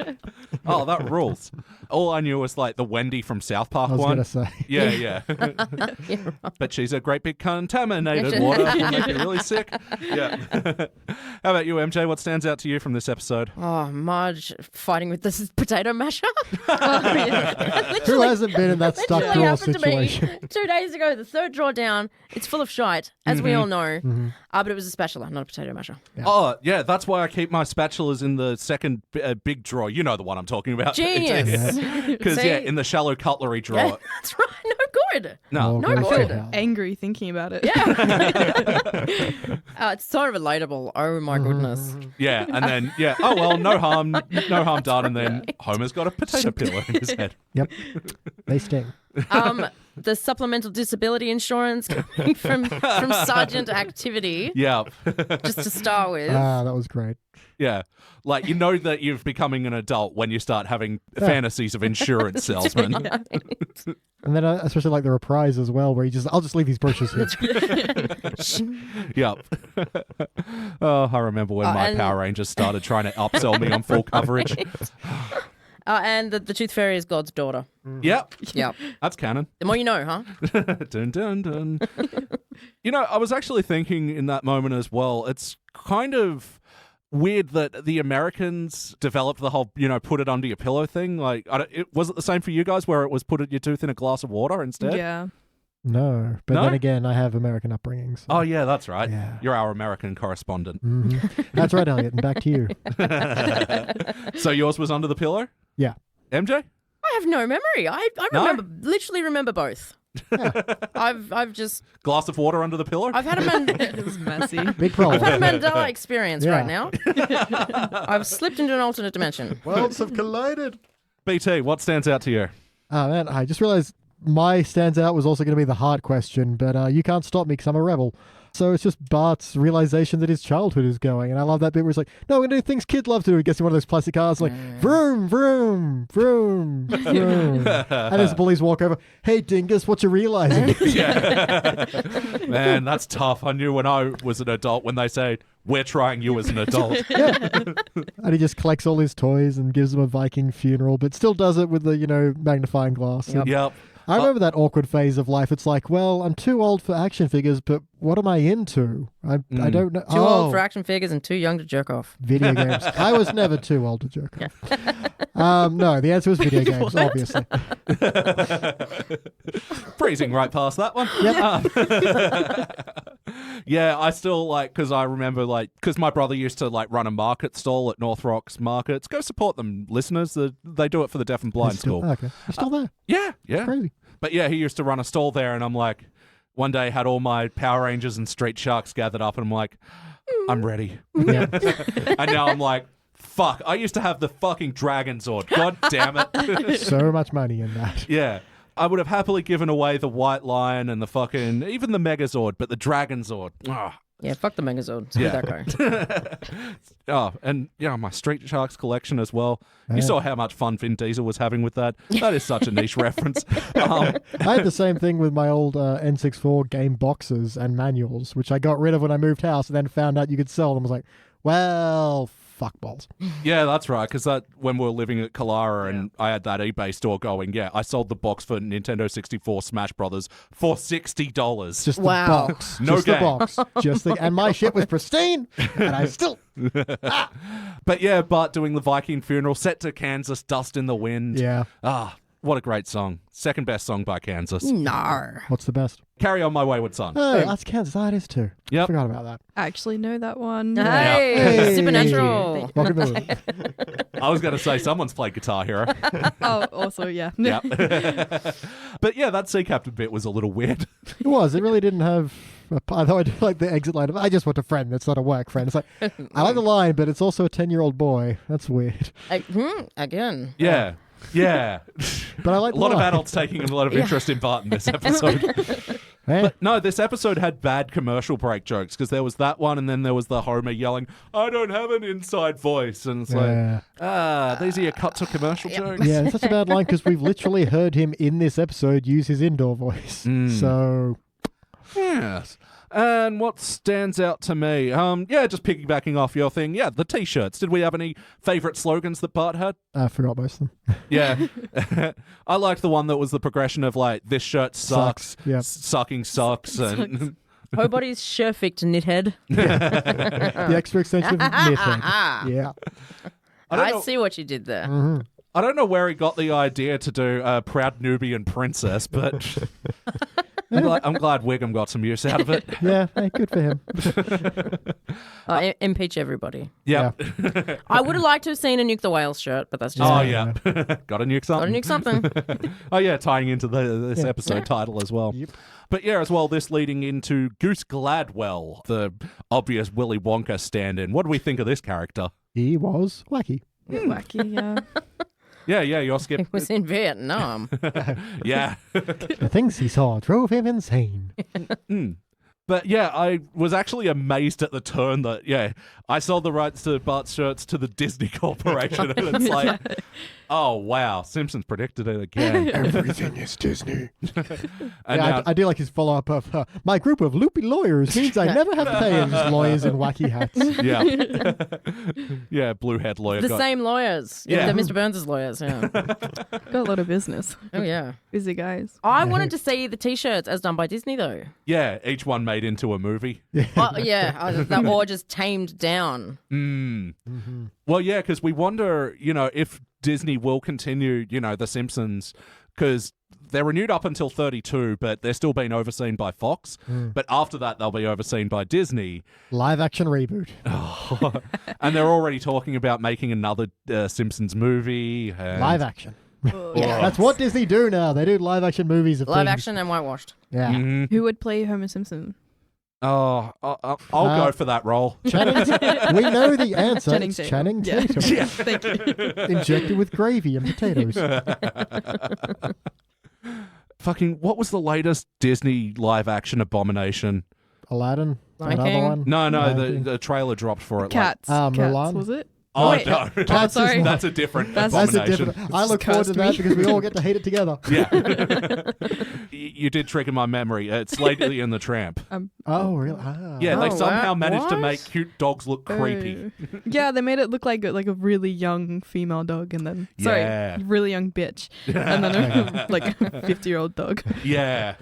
Oh, that rules. All I knew was the Wendy from South Park I was one. going to say. Yeah. Yeah, right. But she's a great big contaminated water. Will make you really sick. Yeah. How about you, MJ? What stands out to you from this episode? Oh, Marge fighting with this potato masher. Who hasn't been in that stuck Literally drawer happened situation? to me 2 days ago. The third drawer down. It's full of shite, as we all know. But it was a spatula, not a potato masher. Yeah. Oh, yeah, that's why I keep my spatulas in the second big drawer. You know the one I'm talking about. Genius. Because, See? in the shallow cutlery drawer. Yeah, that's right. No good. No. No good. Angry thinking about it. Yeah. It's so relatable. Oh my goodness. Yeah, and then, oh, well, no harm done. And then Homer's got a potato peeler in his head. Yep. They sting. The supplemental disability insurance coming from Sergeant Activity, Yeah. just to start with. Ah, that was great. Yeah. You know that you're becoming an adult when you start having fantasies of insurance salesmen. And then especially like the reprise as well, where I'll just leave these brushes here. Yep. Oh, I remember when my and- Power Rangers started trying to upsell me on full coverage. And the Tooth Fairy is God's daughter. Yep. Yep. That's canon. The more you know, huh? Dun, dun, dun. I was actually thinking in that moment as well, it's kind of weird that the Americans developed the whole, put it under your pillow thing. Was it the same for you guys where it was put your tooth in a glass of water instead? Yeah. No. But No? then again, I have American upbringings. So. Oh, yeah, that's right. Yeah. You're our American correspondent. That's right, Elliot. And back to you. So yours was under the pillow? Yeah. MJ? I have no memory. I No? literally remember both. I've just Glass of water under the pillow? I've had It was messy. Big problem. I've had a Mandela experience Yeah. right now. I've slipped into an alternate dimension. Worlds have collided. BT, what stands out to you? Oh, man. I just realized my stands out was also going to be the hard question, but you can't stop me because I'm a rebel. So it's just Bart's realization that his childhood is going. And I love that bit where he's like, no, we're going to do things kids love to do. He gets in one of those plastic cars, like, vroom, vroom, vroom, vroom. And as the bullies walk over, hey, dingus, what you realizing? Man, that's tough. I knew when I was an adult when they say, we're trying you as an adult. And he just collects all his toys and gives them a Viking funeral, but still does it with the, magnifying glass. And Yep. I remember that awkward phase of life. It's like, well, I'm too old for action figures, but what am I into? I don't know. Too old for action figures and too young to jerk off. Video games. I was never too old to jerk off. No, the answer was video games, obviously. Breezing right past that one. Yeah, I still because I remember because my brother used to run a market stall at North Rocks Markets. Go support them, listeners. They do it for the deaf and blind school. Okay. They're still there. Yeah. Crazy. But yeah, he used to run a stall there, and I'm like, one day had all my Power Rangers and Street Sharks gathered up, and I'm like, I'm ready. Yeah. And now I'm like, fuck, I used to have the fucking Dragon Zord. God damn it. So much money in that. Yeah. I would have happily given away the White Lion and the fucking, even the Megazord, but the Dragon Zord. Oh. Yeah, fuck the Megazord. Screw that guy. And my Street Sharks collection as well. Yeah. You saw how much fun Vin Diesel was having with that. That is such a niche reference. I had the same thing with my old N64 game boxes and manuals, which I got rid of when I moved house and then found out you could sell them. I was like, well, fuck balls. Yeah, that's right. Because when we were living at Kalara and I had that eBay store going, I sold the box for Nintendo 64 Smash Brothers for $60. Just the Wow. box. No just game. the box. And my shit was pristine, and I still... But Bart doing the Viking funeral, set to Kansas, Dust in the Wind. Yeah. What a great song. Second best song by Kansas. No. What's the best? Carry On My Wayward Son. Oh, that's Kansas. That is too. Yep. Forgot about that. I actually know that one. Hey, Hey. Supernatural. Welcome to I was going to say someone's played Guitar Hero. Oh, also, yeah. Yeah. But that Sea Captain bit was a little weird. It was. It really didn't have... Although I do like the exit line of, I just want a friend. That's not a work friend. It's like, I like the line, but it's also a 10-year-old boy. That's weird. Again. Yeah. Yeah. But I like A the lot of line. adults taking a lot of interest in Bart in this episode. But no, this episode had bad commercial break jokes because there was that one and then there was the Homer yelling, I don't have an inside voice. And it's these are your cut to commercial jokes. Yeah, it's such a bad line because we've literally heard him in this episode use his indoor voice. So... Yes. And what stands out to me, just piggybacking off your thing, the T-shirts. Did we have any favourite slogans that Bart had? I forgot most of them. Yeah. I liked the one that was the progression of this shirt sucks, Yep. sucking socks, and... Nobody's perfect knithead. The extra extensive knitting. Yeah. I see what you did there. Mm-hmm. I don't know where he got the idea to do a proud Nubian princess, but I'm glad Wiggum got some use out of it. Yeah, hey, good for him. Impeach everybody. Yep. I would have liked to have seen a Nuke the Whale shirt, but that's just Oh, me. yeah. Gotta nuke something. Gotta nuke something. Oh, yeah, tying into this episode title as well. Yep. But as well, this leading into Goose Gladwell, the obvious Willy Wonka stand-in. What do we think of this character? He was wacky. Wacky, yeah. Yeah, you're Skip. He was in Vietnam. Yeah. The things he saw drove him insane. But I was actually amazed at the turn that, I sold the rights to Bart's shirts to the Disney Corporation. And it's like, oh, wow, Simpsons predicted it again. Everything is Disney. And I do like his follow-up of, my group of loopy lawyers means I never have to pay him. Just lawyers in wacky hats. Yeah, blue-haired lawyer. The same lawyers. Yeah. They're Mr. Burns' lawyers, yeah. Got a lot of business. Oh, yeah. Busy guys. I wanted to see the T-shirts as done by Disney, though. Yeah, each one made into a movie. Or just tamed down. Mm-hmm. Well, yeah, because we wonder, if Disney will continue, The Simpsons, because they're renewed up until 32, but they're still being overseen by Fox. But after that, they'll be overseen by Disney. Live-action reboot. And they're already talking about making another Simpsons movie. And... Live action. Yeah. That's what Disney do now. They do live-action movies of Live things. action and whitewashed. Yeah. Mm-hmm. Who would play Homer Simpson? Oh, I'll go for that role. Channing, we know the answer. Channing It's Tatum. Channing Yeah. Tatum. Thank you. Injected with gravy and potatoes. Fucking, what was the latest Disney live-action abomination? Aladdin. Lion Another King? one. No, Lion the King. the trailer dropped for it. Cats. Cats, Mulan? was it? Oh, Wait, no. Cats sorry. is That's a different That's That's a abomination. different. I look forward to cursed that me. because we all get to hate it together. Yeah. You did trigger my memory. It's Lady and the Tramp. Oh, really? Ah. Yeah, they Oh, somehow what? managed to make cute dogs look creepy. Yeah, they made it look like a really young female dog, and then Yeah. really young bitch, and then a 50-year-old dog. Yeah.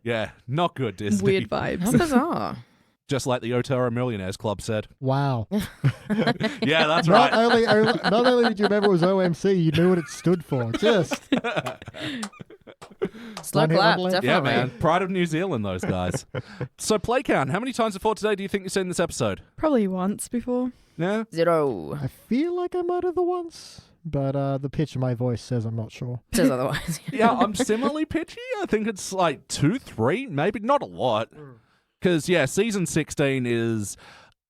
Yeah. Not good, Disney. Weird How vibes. bizarre. Just like the Otero Millionaires Club said. Wow. Yeah, that's Not right. only did you remember it was OMC, you knew what it stood for. Just Slow One hit clap, wonder. definitely. Yeah, man. Pride of New Zealand, those guys. So, play count. How many times before today do you think you've seen this episode? Probably once before. Yeah? 0. I feel like I might have the once, but the pitch of my voice says I'm not sure. Says otherwise. Yeah, I'm similarly pitchy. I think it's like 2, 3, maybe not a lot. Because, yeah, season 16 is,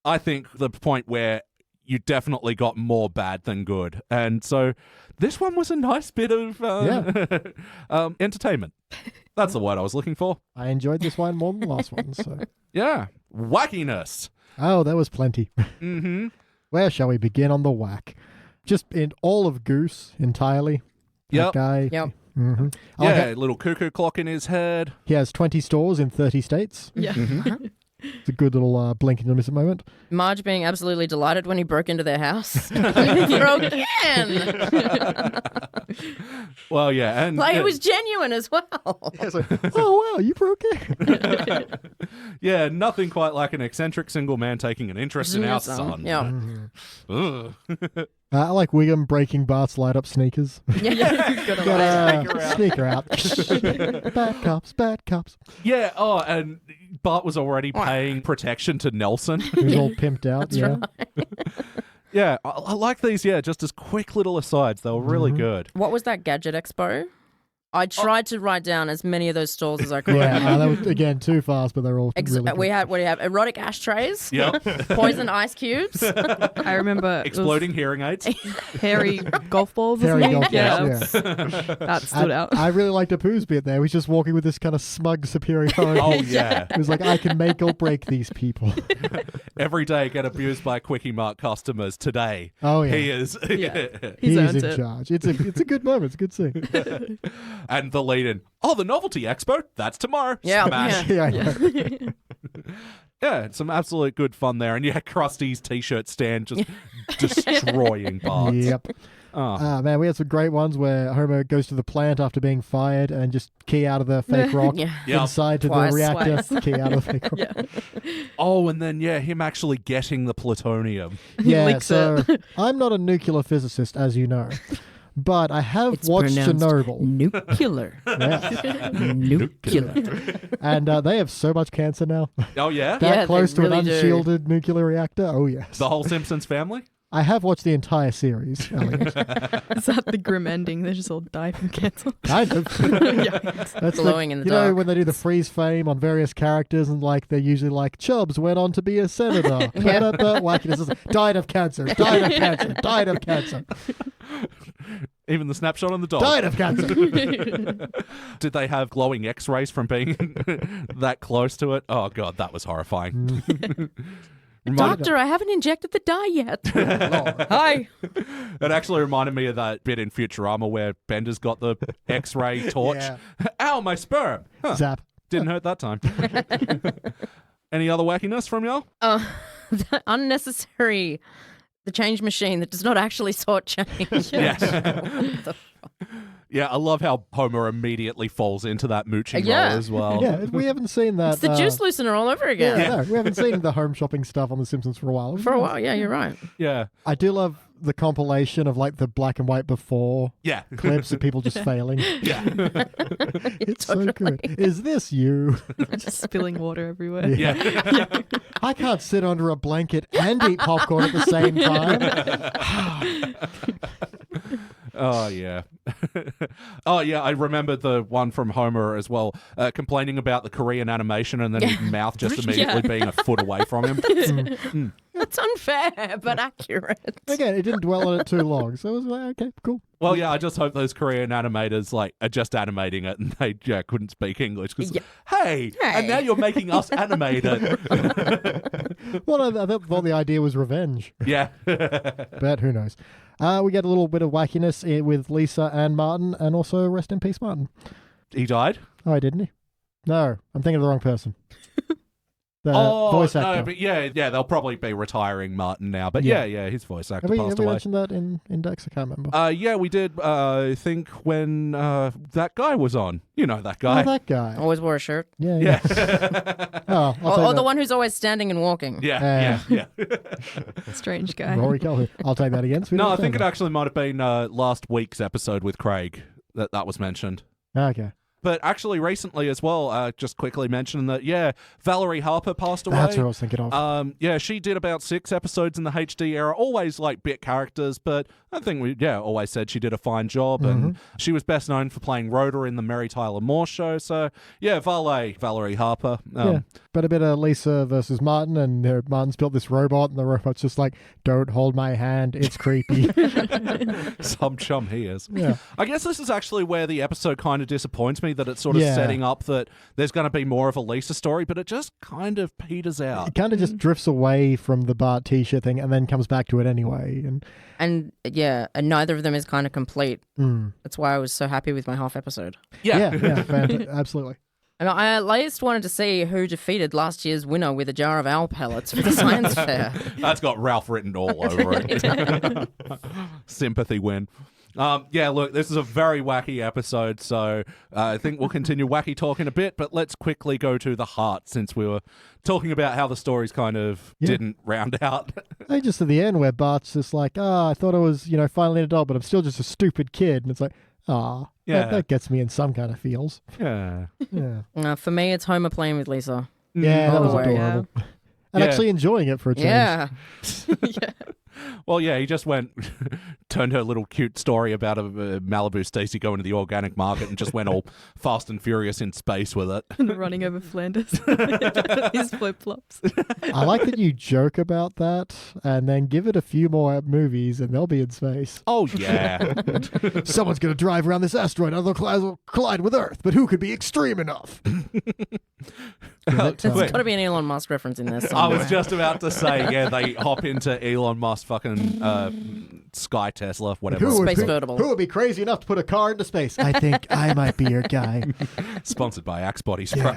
I think, the point where you definitely got more bad than good. And so this one was a nice bit of entertainment. That's the word I was looking for. I enjoyed this one more than the last one. So, Yeah. Wackiness. oh, there was plenty. Mm-hmm. Where shall we begin on the whack? Just in all of Goose entirely. Yep. That guy. Yep. Mm-hmm. Yeah, little cuckoo clock in his head. He has 20 stores in 30 states. Yeah. It's a good little blink and you'll miss it moment. Marge being absolutely delighted when he broke into their house. Broke in. Well, yeah. And Like, it was genuine as well. It's like, oh, wow, you broke in. yeah, nothing quite like an eccentric single man taking an interest in our son. Yeah. Ugh. I like Wiggum breaking Bart's light up sneakers. Yeah. Gotta Sneaker out. Bad cops, bad cops. Yeah, oh, and Bart was already paying protection to Nelson. He was all pimped out. That's yeah. right. Yeah, I like these, yeah, just as quick little asides. They were really good. What was that Gadget Expo? I tried to write down as many of those stalls as I could. Yeah, that was, again, too fast, but they're all really good. We had, what do you have? Erotic ashtrays, Yep. poison ice cubes. I remember it was Exploding hearing aids. hairy golf balls. Or Hairy something. golf balls, yeah. That stood out. I really liked Apu's bit there. He was just walking with this kind of smug superiority. Oh, yeah. He was like, I can make or break these people. Every day get abused by Quickie Mart customers. Today, Oh, yeah. he is. Yeah. He's He's earned in it. charge. It's a good moment. It's a good scene. And the lead in, oh, the Novelty Expo, that's tomorrow. Yeah, Smash. yeah. Yeah, I know. Yeah, some absolute good fun there. And yeah, Krusty's t-shirt stand just destroying Bart. Yep. Oh. Man, we had some great ones where Homer goes to the plant after being fired and just key out of the fake rock Yeah. Yep. inside to Twice. the reactor. Twice. Key out of the fake rock. Yeah. Oh, and then, yeah, him actually getting the plutonium. Yeah, Leaks so it. I'm not a nuclear physicist, as you know, but I have It's watched pronounced Chernobyl. Nuclear. Yeah. Nuclear. And they have so much cancer now. Oh, yeah? That Yeah, close they to an really do. unshielded nuclear reactor? Oh, yes. The whole Simpsons family? I have watched the entire series, Elliot. Is that the grim ending? They just all die from cancer. Kind of. Yeah. That's Glowing in the you know, dark. when they do the freeze frame on various characters and like they're usually like, Chubbs went on to be a senator. Yeah. Wackiness is died of cancer, died of cancer, died of cancer, Even the snapshot on the dog. died of cancer. Did they have glowing x-rays from being that close to it? Oh, God, that was horrifying. Doctor, I haven't injected the dye yet. Hi. It actually reminded me of that bit in Futurama where Bender's got the x-ray torch. Yeah. Ow, my sperm! Huh, Zap. didn't hurt that time. Any other wackiness from y'all? The unnecessary, the change machine that does not actually sort change. Yeah. Yeah, I love how Homer immediately falls into that mooching Yeah. role as well. Yeah, we haven't seen that. It's the juice loosener all over again. Yeah, no, we haven't seen the home shopping stuff on The Simpsons for a while. For a while, yeah, you're right. Yeah. I do love the compilation of like the black and white before Yeah. clips of people just failing. Yeah. It's so good. Is this you? Just spilling water everywhere. Yeah. I can't sit under a blanket and eat popcorn at the same time. Oh, yeah. Oh, yeah, I remember the one from Homer as well, complaining about the Korean animation and then his mouth just immediately being a foot away from him. That's unfair, but accurate. Again, it didn't dwell on it too long, so it was like, okay, cool. Well, yeah, I just hope those Korean animators like are just animating it and they couldn't speak English because, hey, and now you're making us animate it. Well, I thought the idea was revenge, Yeah. but who knows? We get a little bit of wackiness with Lisa and Martin, and also rest in peace, Martin. He died? Oh, didn't he? No, I'm thinking of the wrong person. The voice actor. No, but yeah, they'll probably be retiring Martin now. But yeah, his voice actor Have passed we away. mentioned that in Index? I can't remember. Yeah, we did. I think when that guy was on. You know that guy. Oh, that guy. Always wore a shirt. Yeah. Yeah. I'll take The that. one who's always standing and walking. Yeah. Strange guy. Rory Calhoun. I'll take that again. No, I think it actually might have been last week's episode with Craig that was mentioned. Okay. But actually, recently as well, just quickly mention that, Valerie Harper passed away. That's what I was thinking of. She did about 6 episodes in the HD era, always like bit characters, but I think we always said she did a fine job, and she was best known for playing Rhoda in the Mary Tyler Moore Show. So, Valerie Harper. But a bit of Lisa versus Martin, and Martin's built this robot, and the robot's just like, don't hold my hand, it's creepy. Some chum he is. Yeah. I guess this is actually where the episode kind of disappoints me, that it's sort of setting up that there's going to be more of a Lisa story, but it just kind of peters out. It kind of just drifts away from the Bart t-shirt thing and then comes back to it anyway. And neither of them is kind of complete. That's why I was so happy with my half episode. Absolutely. And I at least wanted to see who defeated last year's winner with a jar of owl pellets for the science fair. That's got Ralph written all over it. Sympathy win. Look, this is a very wacky episode, so I think we'll continue wacky talk in a bit, but let's quickly go to the heart, since we were talking about how the stories kind of didn't round out. Hey, just at the end where Bart's just like, I thought I was, finally an adult, but I'm still just a stupid kid. And it's like, that gets me in some kind of feels. Yeah. For me, it's Homer playing with Lisa. Yeah, that was Oh, adorable. And actually enjoying it for a change. Yeah. Well, he just turned her little cute story about a Malibu Stacy going to the organic market and just went all fast and furious in space with it. Running over Flanders. His flip-flops. I like that you joke about that and then give it a few more movies and they'll be in space. Oh, yeah. Someone's going to drive around this asteroid and they'll collide with Earth, but who could be extreme enough? There's got to be an Elon Musk reference in there I somewhere. was just about to say, they hop into Elon Musk fucking Sky Tesla, whatever. Space Vertible. Who would be crazy enough to put a car into space? I think I might be your guy. Sponsored by Axe Body Spray.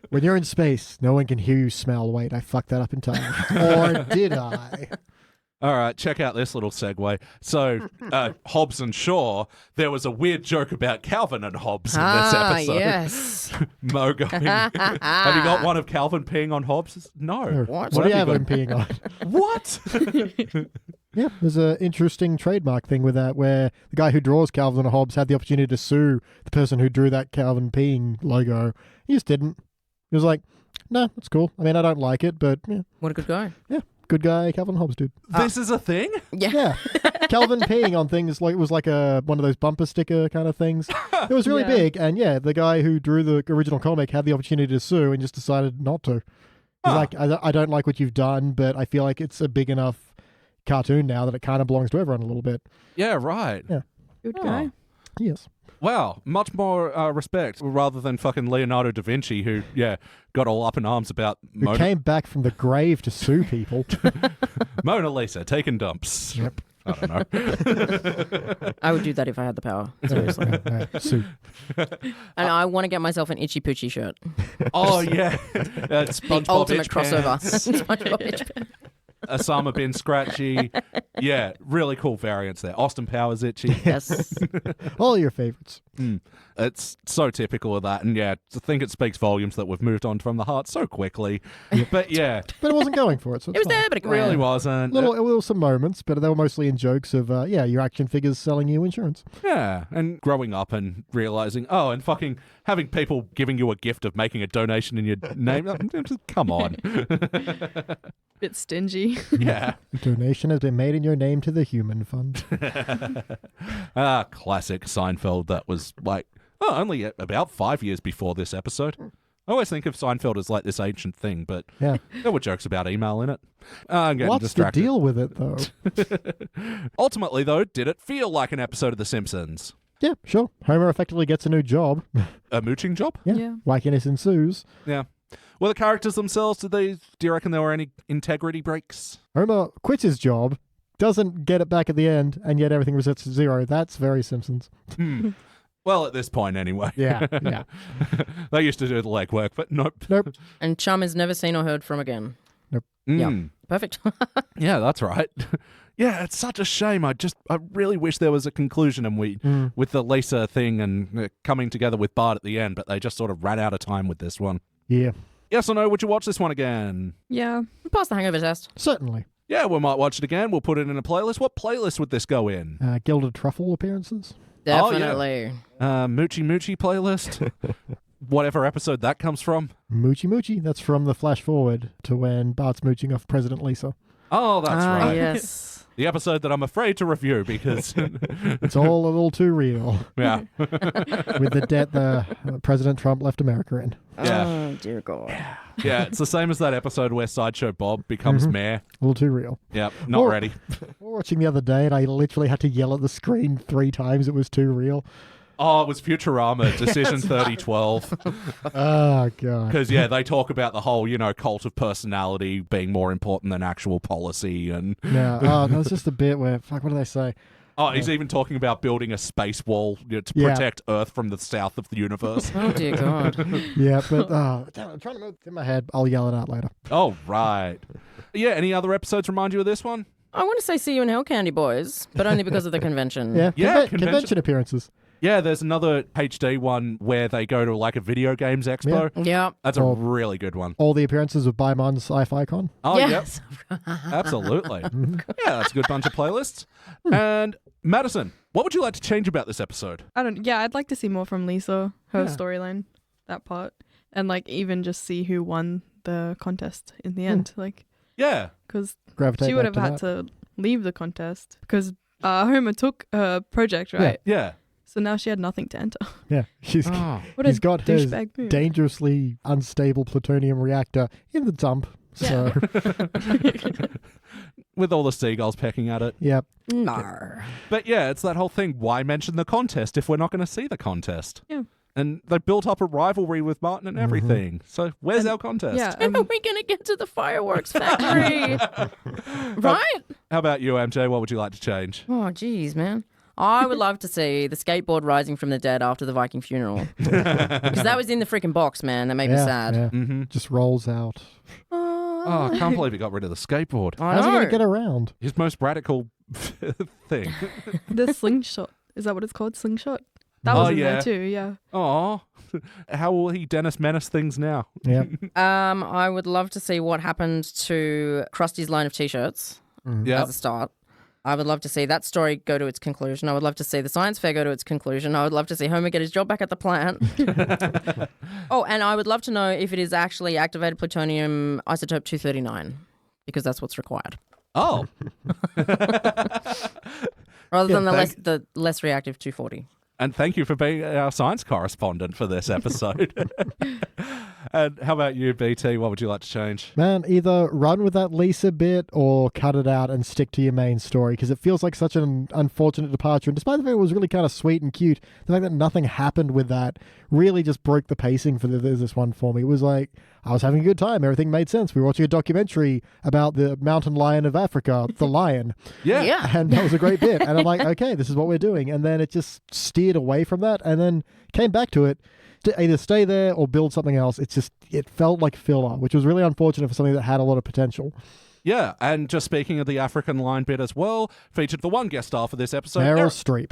When you're in space, no one can hear you smell. Wait, I fucked that up entirely. Or did I? All right, check out this little segue. So, Hobbs and Shaw, there was a weird joke about Calvin and Hobbs in this episode. Yes. Mo going, have you got one of Calvin peeing on Hobbs? No. What? What do you have got? him peeing on? What? Yeah, there's an interesting trademark thing with that where the guy who draws Calvin and Hobbs had the opportunity to sue the person who drew that Calvin peeing logo. He just didn't. He was like, no, that's cool. I mean, I don't like it, but yeah. What a good guy. Yeah, good guy, Calvin Hobbs dude. This is a thing? Yeah. Yeah, Calvin peeing on things like it was like one of those bumper sticker kind of things. It was really big, and the guy who drew the original comic had the opportunity to sue and just decided not to. He's like, I don't like what you've done, but I feel like it's a big enough cartoon now that it kind of belongs to everyone a little bit. Yeah, right. Yeah, Good guy. yes. Wow, much more respect rather than fucking Leonardo da Vinci, who, got all up in arms about Who came back from the grave to sue people. Mona Lisa taking dumps. Yep. I don't know. I would do that if I had the power. Seriously. Sue. And I want to get myself an Itchy Poochie shirt. Oh, yeah. SpongeBob Ultimate Itch crossover. Pants, SpongeBob Itch Pants. Osama bin Scratchy. Yeah, really cool variants there. Austin Powers Itchy. Yes. All your favorites. It's so typical of that. And I think it speaks volumes that we've moved on from the heart so quickly. But But it wasn't going for it. So It was there, but it really wasn't. Little some moments, but they were mostly in jokes of your action figures selling you insurance. Yeah, and growing up and realizing, and fucking having people giving you a gift of making a donation in your name. Come on. Bit stingy. Yeah. A donation has been made in your name to the Human Fund. Classic Seinfeld. That was like, only about 5 years before this episode. I always think of Seinfeld as like this ancient thing, but Yeah. there were jokes about email in it. I'm getting What's distracted. the deal with it, though? Ultimately, though, did it feel like an episode of The Simpsons? Yeah, sure. Homer effectively gets a new job. A mooching job? Yeah. Wackiness ensues. Yeah. Well, the characters themselves, do you reckon there were any integrity breaks? Homer quits his job, doesn't get it back at the end, and yet everything resets to zero. That's very Simpsons. Well, at this point, anyway. Yeah, yeah. They used to do the legwork, but nope. Nope. And Chum is never seen or heard from again. Mm. Yeah, perfect. Yeah, that's right. Yeah, it's such a shame. I really wish there was a conclusion and with the Lisa thing and coming together with Bart at the end, but they just sort of ran out of time with this one. Yeah. Yes or no, would you watch this one again? Yeah. Pass the hangover test. Certainly. Yeah, we might watch it again. We'll put it in a playlist. What playlist would this go in? Gilded Truffle appearances. Definitely. Moochie Moochie playlist? Whatever episode that comes from. Moochie Moochie. That's from the flash forward to when Bart's mooching off President Lisa. Oh, that's right. Yes. The episode that I'm afraid to review because... It's all a little too real. Yeah. With the debt President Trump left America in. Yeah. Oh, dear God. Yeah, it's the same as that episode where Sideshow Bob becomes mayor. A little too real. Yep, not ready. We were watching the other day and I literally had to yell at the screen 3 times. It was too real. Oh, it was Futurama, Decision 3012. Oh, God. Because, yeah, they talk about the whole, cult of personality being more important than actual policy. And No, no, it's just a bit where, what do they say? oh, he's even talking about building a space wall to protect Earth from the south of the universe. Oh, dear God. Yeah, but damn, I'm trying to move it in my head. I'll yell it out later. Oh, right. Yeah, any other episodes remind you of this one? I want to say see you in Hell, Candy Boys, but only because of the convention. Yeah, Yeah, convention appearances. Yeah, there's another HD one where they go to like a video games expo. Yeah. That's a really good one. All the appearances of Baimon's Sci-Fi Con. Oh, Yes. yep. Absolutely. Yeah, that's a good bunch of playlists. And Maddison, what would you like to change about this episode? I'd like to see more from Lisa, her storyline, that part. And like even just see who won the contest in the end. Like, Yeah. because Gravitate she would back have had that. to leave the contest because Homer took her project, right? Yeah. So now she had nothing to enter. Yeah, Oh. What he's a got his douchebag move. dangerously unstable plutonium reactor in the dump. So, With all the seagulls pecking at it. yep. No. But yeah, it's that whole thing. Why mention the contest if we're not going to see the contest? Yeah. And they built up a rivalry with Martin and everything. So where's our contest? Yeah. When are we going to get to the fireworks factory? Right? How about you, MJ? What would you like to change? Oh, geez, man. I would love to see the skateboard rising from the dead after the Viking funeral. Because that was in the freaking box, man. That made me sad. Yeah. Mm-hmm. Just rolls out. Oh, I can't believe he got rid of the skateboard. I How's he going know. to get around? His most radical thing. The slingshot. Is that what it's called? Slingshot? That Oh, was in yeah. there too, yeah. Oh, how will he Dennis Menace things now? Yeah. I would love to see what happened to Krusty's line of T-shirts Yeah. as a start. I would love to see that story go to its conclusion. I would love to see the science fair go to its conclusion. I would love to see Homer get his job back at the plant. Oh, and I would love to know if it is actually activated plutonium isotope 239, because that's what's required. Oh. Rather than thank- the less reactive 240. And thank you for being our science correspondent for this episode. And how about you, BT? What would you like to change? Man, either run with that Lisa bit or cut it out and stick to your main story, because it feels like such an unfortunate departure. And despite the fact it was really kind of sweet and cute, the fact that nothing happened with that really just broke the pacing for this one for me. It was like, I was having a good time. Everything made sense. We were watching a documentary about the mountain lion of Africa, the lion. Yeah. And that was a great bit. And I'm like, okay, this is what we're doing. And then it just steered away from that and then came back to it to either stay there or build something else. It felt like filler, which was really unfortunate for something that had a lot of potential. Yeah, and just speaking of the African line bit as well, featured the one guest star for this episode. Meryl Streep.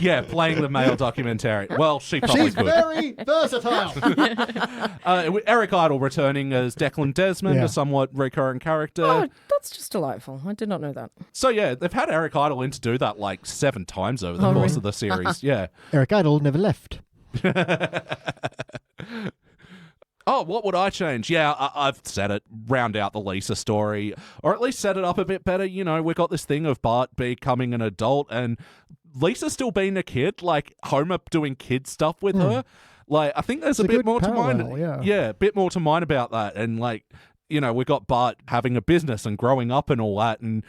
Yeah, playing the male documentarian. Well, she probably She's could. very versatile. Eric Idle returning as Declan Desmond, Yeah. a somewhat recurring character. Oh, that's just delightful. I did not know that. So yeah, they've had Eric Idle in to do that like 7 times over the course of the series. Yeah. Eric Idle never left. Oh, what would I change? Yeah, I've said it. Round out the Lisa story, or at least set it up a bit better. You know, we've got this thing of Bart becoming an adult and Lisa still being a kid, like Homer doing kid stuff with her. Like, I think there's It's a a bit good more to parallel, mind. yeah. A bit more to mind about that. And like, you know, we've got Bart having a business and growing up and all that. And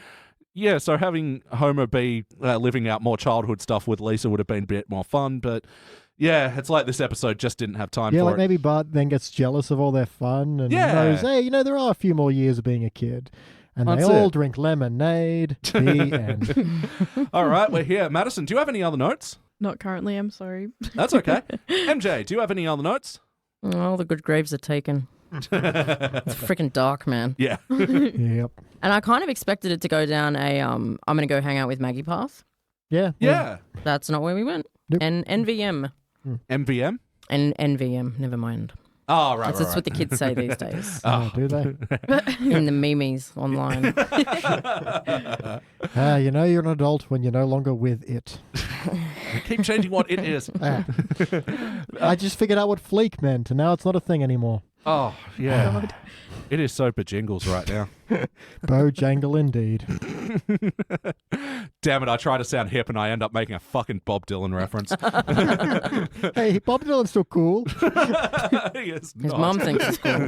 yeah, so having Homer be living out more childhood stuff with Lisa would have been a bit more fun. But yeah, it's like this episode just didn't have time Yeah, for like it. maybe Bart then gets jealous of all their fun and Yeah. knows, hey, you know, there are a few more years of being a kid. And That's they all it. drink lemonade. The end. All right, we're here. Madison, do you have any other notes? Not currently, I'm sorry. That's okay. MJ, do you have any other notes? All the good graves are taken. It's freaking dark, man. Yeah. Yep. And I kind of expected it to go down a I'm going to go hang out with Maggie path. Yeah. Yeah. That's not where we went. Nope. And NVM. MVM? And NVM, never mind. Oh, right, That's what the kids say these days. Oh, do they? In the memes online. You know you're an adult when you're no longer with it. Keep changing what it is. I just figured out what fleek meant, and now it's not a thing anymore. Oh, yeah. It is so bejingles right now. Bojangle indeed. Damn it, I try to sound hip and I end up making a fucking Bob Dylan reference. Hey, Bob Dylan's still cool. He is His not. mum thinks it's cool.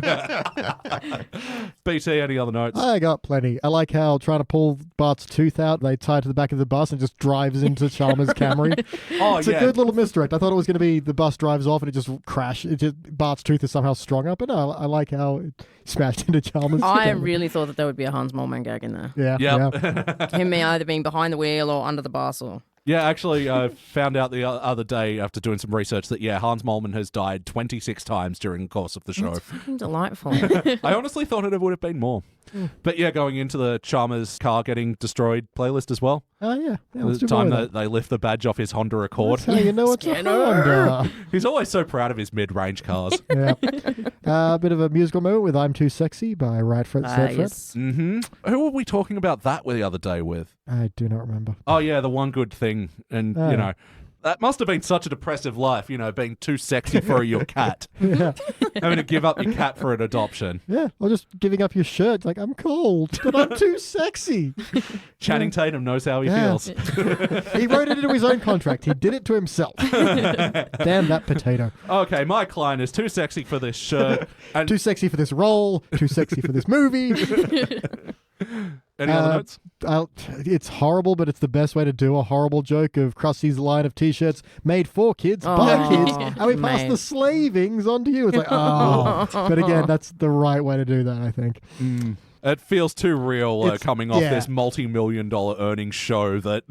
BT, any other notes? I got plenty. I like how trying to pull Bart's tooth out, they tie it to the back of the bus and just drives into Chalmers' Camry. Oh, It's yeah. a good little misdirect. I thought it was going to be the bus drives off and it just crashes. Bart's tooth is somehow stronger, but no, I like how it smashed into Chalmers' I Camry. really thought that there would be a Hans Moleman gag in there. Yeah, Yep. yeah. Him either being behind the wheel or under the bus or... Yeah, actually, I found out the other day after doing some research that, Hans Moleman has died 26 times during the course of the show. It's fucking delightful. I honestly thought it would have been more. But yeah, going into the Chalmers car getting destroyed playlist as well. Oh, yeah. Let's The do more time of that they lift the badge off his Honda Accord. That's how you know it's a Honda. He's always so proud of his mid-range cars. Yeah. A bit of a musical moment with I'm Too Sexy by Right Fred Said Fred. Yes. Mm-hmm. Who were we talking about that the other day with? I do not remember. Oh, yeah, the one good thing. And, Oh. you know, that must have been such a depressive life, you know, being too sexy for your cat. Yeah. Having to give up your cat for an adoption. Yeah. Or just giving up your shirt. Like, I'm cold, but I'm too sexy. Channing Tatum knows how he Yeah. feels. He wrote it into his own contract. He did it to himself. Damn that potato. Okay, my client is too sexy for this shirt. And Too sexy for this role. Too sexy for this movie. any other notes? It's horrible, but it's the best way to do a horrible joke of Krusty's line of T-shirts made for kids, by Aw, kids, and we pass mate. the slavings on to you. It's like, oh. But again, that's the right way to do that, I think. It feels too real It's- coming off yeah. this multi-million-dollar earnings show that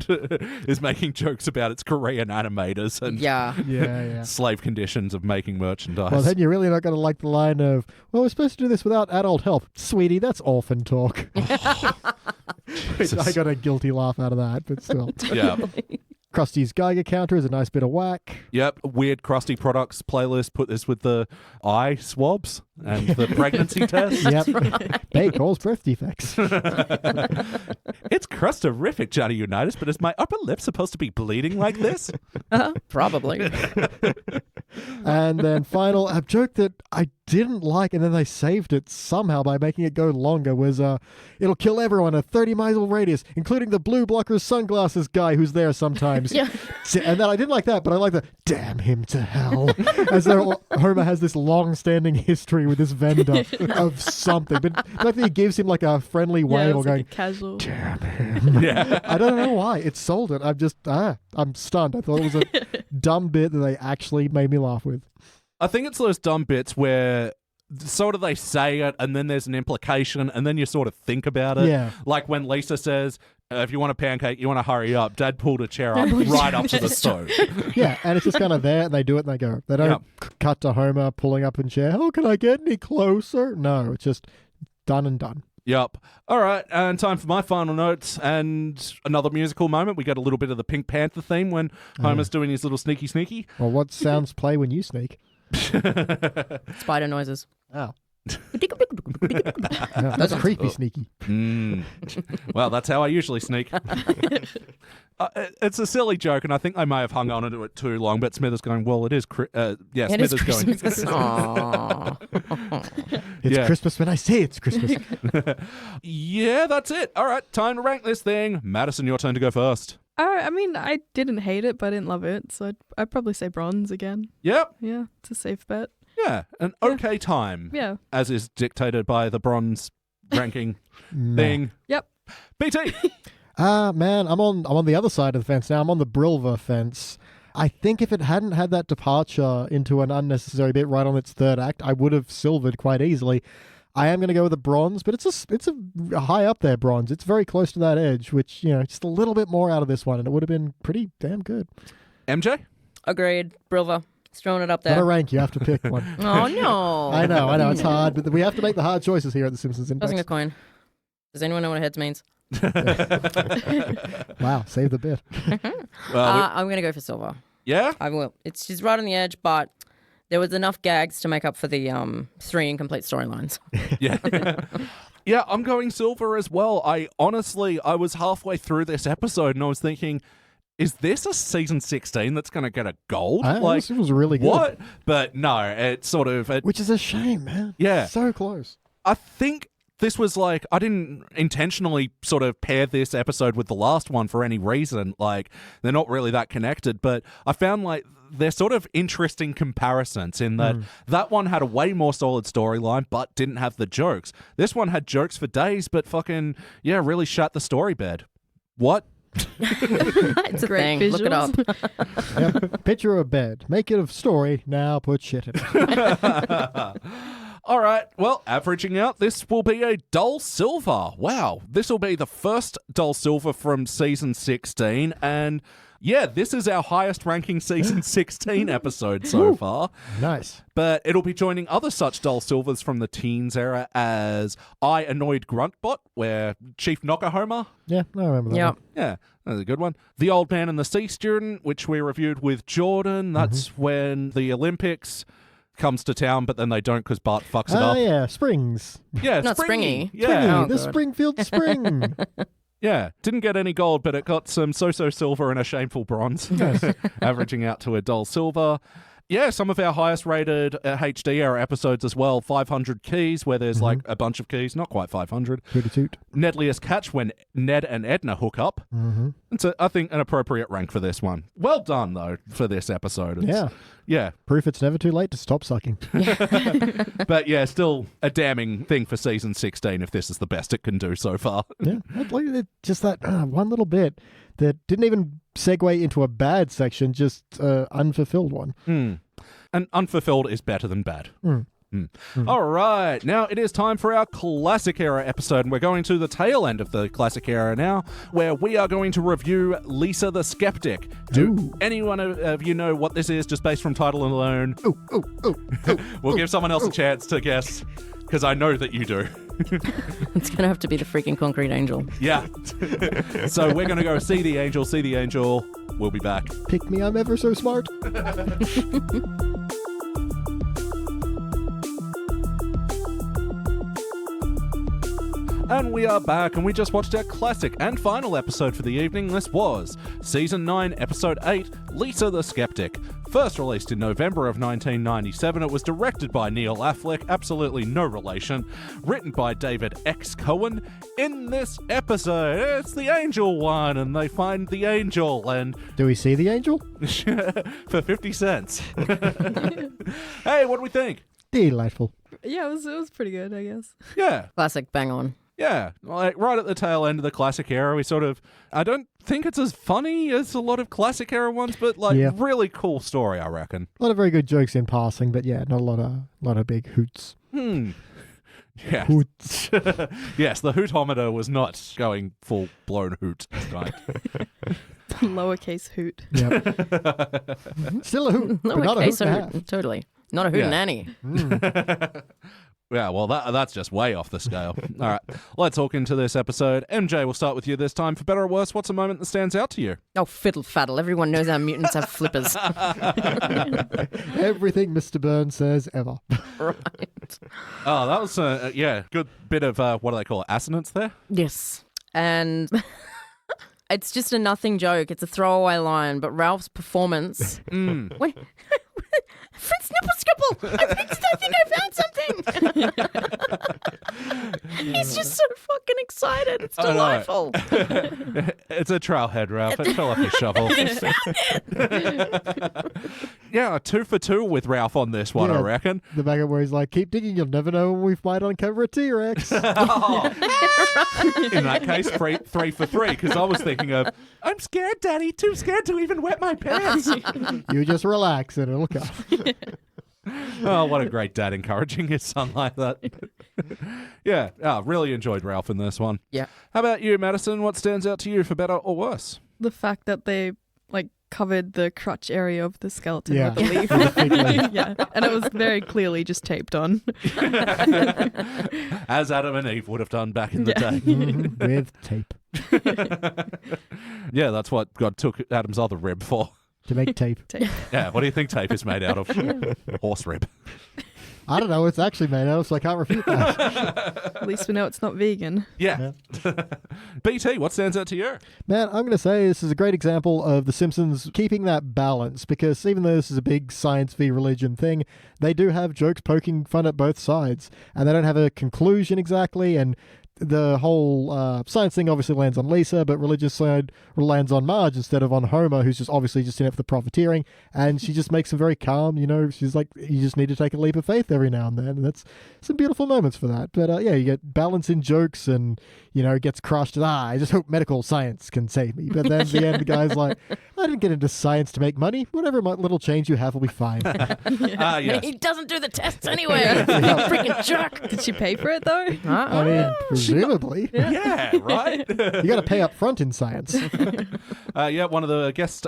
is making jokes about its Korean animators and Yeah. Yeah. slave conditions of making merchandise. Well, then you're really not going to like the line of, well, we're supposed to do this without adult help. Sweetie, that's orphan talk. I got a guilty laugh out of that, but still. Yeah. Krusty's Geiger counter is a nice bit of whack. Yep. Weird Krusty products playlist. Put this with the eye swabs and the pregnancy test. Yep. They cause birth defects. It's crusterific, Johnny Unitas, but is my upper lip supposed to be bleeding like this? Probably. And then final, a joke that I didn't like, and then they saved it somehow by making it go longer, was it'll kill everyone a 30-mile radius, including the blue blockers sunglasses guy who's there sometimes. Yeah. And then I didn't like that, but I like the damn him to hell. As though Homer has this long-standing history with this vendor of something. But the fact that he gives him like a friendly Yeah, wave it's or like going, a casual. damn him. Yeah. I don't know why. It sold it. I'm just, I'm stunned. I thought it was a dumb bit that they actually made me laugh with. I think it's those dumb bits where sort of they say it and then there's an implication and then you sort of think about it. Yeah. Like when Lisa says, if you want a pancake, you want to hurry up. Dad pulled a chair up right up to the stove. Yeah, and it's just kind of there, and they do it and they go. They don't cut to Homer pulling up in chair. Oh, can I get any closer? No, it's just done and done. Yep. All right, and time for my final notes and another musical moment. We get a little bit of the Pink Panther theme when Homer's doing his little sneaky. Well, what sounds play when you sneak? Spider noises. Oh. Yeah, that's creepy sneaky. Well, that's how I usually sneak. It's a silly joke, and I think I may have hung on to it too long, but Smithers going, well, it is... It is Smithers going... Christmas. Aw. It's Yeah. Christmas when I say it's Christmas. Yeah, that's it. All right, time to rank this thing. Madison, your turn to go first. I mean, I didn't hate it, but I didn't love it, so I'd probably say bronze again. Yep. Yeah, it's a safe bet. Yeah, an okay time. Yeah. As is dictated by the bronze ranking thing. Yep. BT. Man, I'm on the other side of the fence now. I'm on the Brilva fence. I think if it hadn't had that departure into an unnecessary bit right on its third act, I would have silvered quite easily. I am going to go with a bronze, but it's a high up there bronze. It's very close to that edge, which, just a little bit more out of this one, and it would have been pretty damn good. MJ? Agreed. Brilva. Just throwing it up there. Not a rank, you have to pick one. Oh, no. I know, it's hard, but we have to make the hard choices here at the Simpsons Index. Tossing a coin. Does anyone know what heads means? Wow, save the bit. I'm going to go for silver. Yeah? I will. She's right on the edge, but there was enough gags to make up for the 3 incomplete storylines. Yeah. Yeah, I'm going silver as well. I was halfway through this episode and I was thinking, is this a season 16 that's going to get a gold? It was really good. What? But no, it's sort of... Which is a shame, man. Yeah. So close. I think this was like, I didn't intentionally sort of pair this episode with the last one for any reason. Like, they're not really that connected, but I found like they're sort of interesting comparisons in that that one had a way more solid storyline, but didn't have the jokes. This one had jokes for days, but fucking, really shut the story bed. What? It's a Great thing. Look it up. Yep. Picture a bed. Make it a story. Now put shit in it. All right, well, averaging out, this will be a dull silver. Wow, this will be the first dull silver from season 16, and this is our highest ranking season 16 episode so far. Nice. But it'll be joining other such dull silvers from the teens era as I Annoyed Gruntbot, where Chief Knocker-Homer. Yeah, I remember that. Yep. one. Yeah, that's a good one. The Old Man and the Sea Student, which we reviewed with Jordan. That's when the Olympics comes to town, but then they don't because Bart fucks it up. Yeah, Springs. Yeah, Not Springy. Yeah. Springy, Oh, the good. Springfield Spring. Yeah, didn't get any gold, but it got some so-so silver and a shameful bronze, averaging out to a dull silver. Yeah, some of our highest rated HD era episodes as well. 500 Keys, where there's like a bunch of keys, not quite 500. Toot. Nedliest Catch, when Ned and Edna hook up. It's, I think, an appropriate rank for this one. Well done, though, for this episode. Yeah. Proof it's never too late to stop sucking. But yeah, still a damning thing for season 16 if this is the best it can do so far. Yeah, I'd like it, just that one little bit that didn't even segue into a bad section, just unfulfilled one. And unfulfilled is better than bad. All right, now it is time for our classic era episode, and we're going to the tail end of the classic era now, where we are going to review Lisa the Skeptic. Do anyone of you know what this is, just based from title alone? We'll give someone else a chance to guess, because I know that you do. It's going to have to be the freaking Concrete Angel. Yeah. So we're going to go see the angel. We'll be back. Pick me, I'm ever so smart. And we are back, and we just watched our classic and final episode for the evening. This was Season 9, Episode 8, Lisa the Skeptic. First released in November of 1997, it was directed by Neil Affleck, absolutely no relation. Written by David X. Cohen. In this episode, it's the angel one, and they find the angel, and... Do we see the angel? for 50 cents. Hey, what do we think? Delightful. Yeah, it was pretty good, I guess. Yeah. Classic, bang on. Yeah, like right at the tail end of the classic era, we sort of, I don't think it's as funny as a lot of classic era ones, but like really cool story, I reckon. A lot of very good jokes in passing, but yeah, not a lot of big hoots. Yeah. Hoots. Yes, the hootometer was not going full blown hoot tonight. Lowercase hoot. Yep. Still a hoot, but not a hoot and a half. Totally. Not a hoot nanny. Yeah, well, that's just way off the scale. All right, let's talk into this episode. MJ, we'll start with you this time. For better or worse, what's a moment that stands out to you? Oh, fiddle faddle. Everyone knows our mutants have flippers. Everything Mr. Burns says ever. Right. Oh, that was, good bit of, what do they call it, assonance there? Yes. And it's just a nothing joke. It's a throwaway line, but Ralph's performance... Wait. Fritz Nipple Scribble! I think I found something! He's just so fucking excited. It's delightful. It's a trailhead, Ralph. It fell off your shovel. He found it! Yeah, 2 for 2 with Ralph on this one, I reckon. The back where he's like, keep digging, you'll never know when we might uncover a T-Rex. In that case, 3 for 3, because I was thinking of, I'm scared, Daddy, too scared to even wet my pants. You just relax and it'll come. Oh, what a great dad encouraging his son like that. Yeah, really enjoyed Ralph in this one. Yeah. How about you, Maddison? What stands out to you for better or worse? The fact that they covered the crotch area of the skeleton Yeah. with the leaf. With the fig leaf. Yeah, and it was very clearly just taped on. As Adam and Eve would have done back in the day. With tape. Yeah, that's what God took Adam's other rib for. To make tape. Yeah, what do you think tape is made out of? Horse rib. I don't know what it's actually made of, so I can't refute that. At least we know it's not vegan. Yeah. BT, what stands out to you? Man, I'm going to say this is a great example of The Simpsons keeping that balance, because even though this is a big science v religion thing, they do have jokes poking fun at both sides, and they don't have a conclusion exactly, and the whole science thing obviously lands on Lisa, but religious side lands on Marge instead of on Homer, who's just obviously just in it for the profiteering, and she just makes him very calm, she's like, you just need to take a leap of faith every now and then, and that's some beautiful moments for that. But yeah, you get balance in jokes, and it gets crushed. I just hope medical science can save me. But then at the end, the guy's like, I didn't get into science to make money. Whatever little change you have will be fine. Yes. He doesn't do the tests anyway. Freaking jerk. Did she pay for it though? I mean, presumably. Yeah, right? You got to pay up front in science. Yeah, one of the guest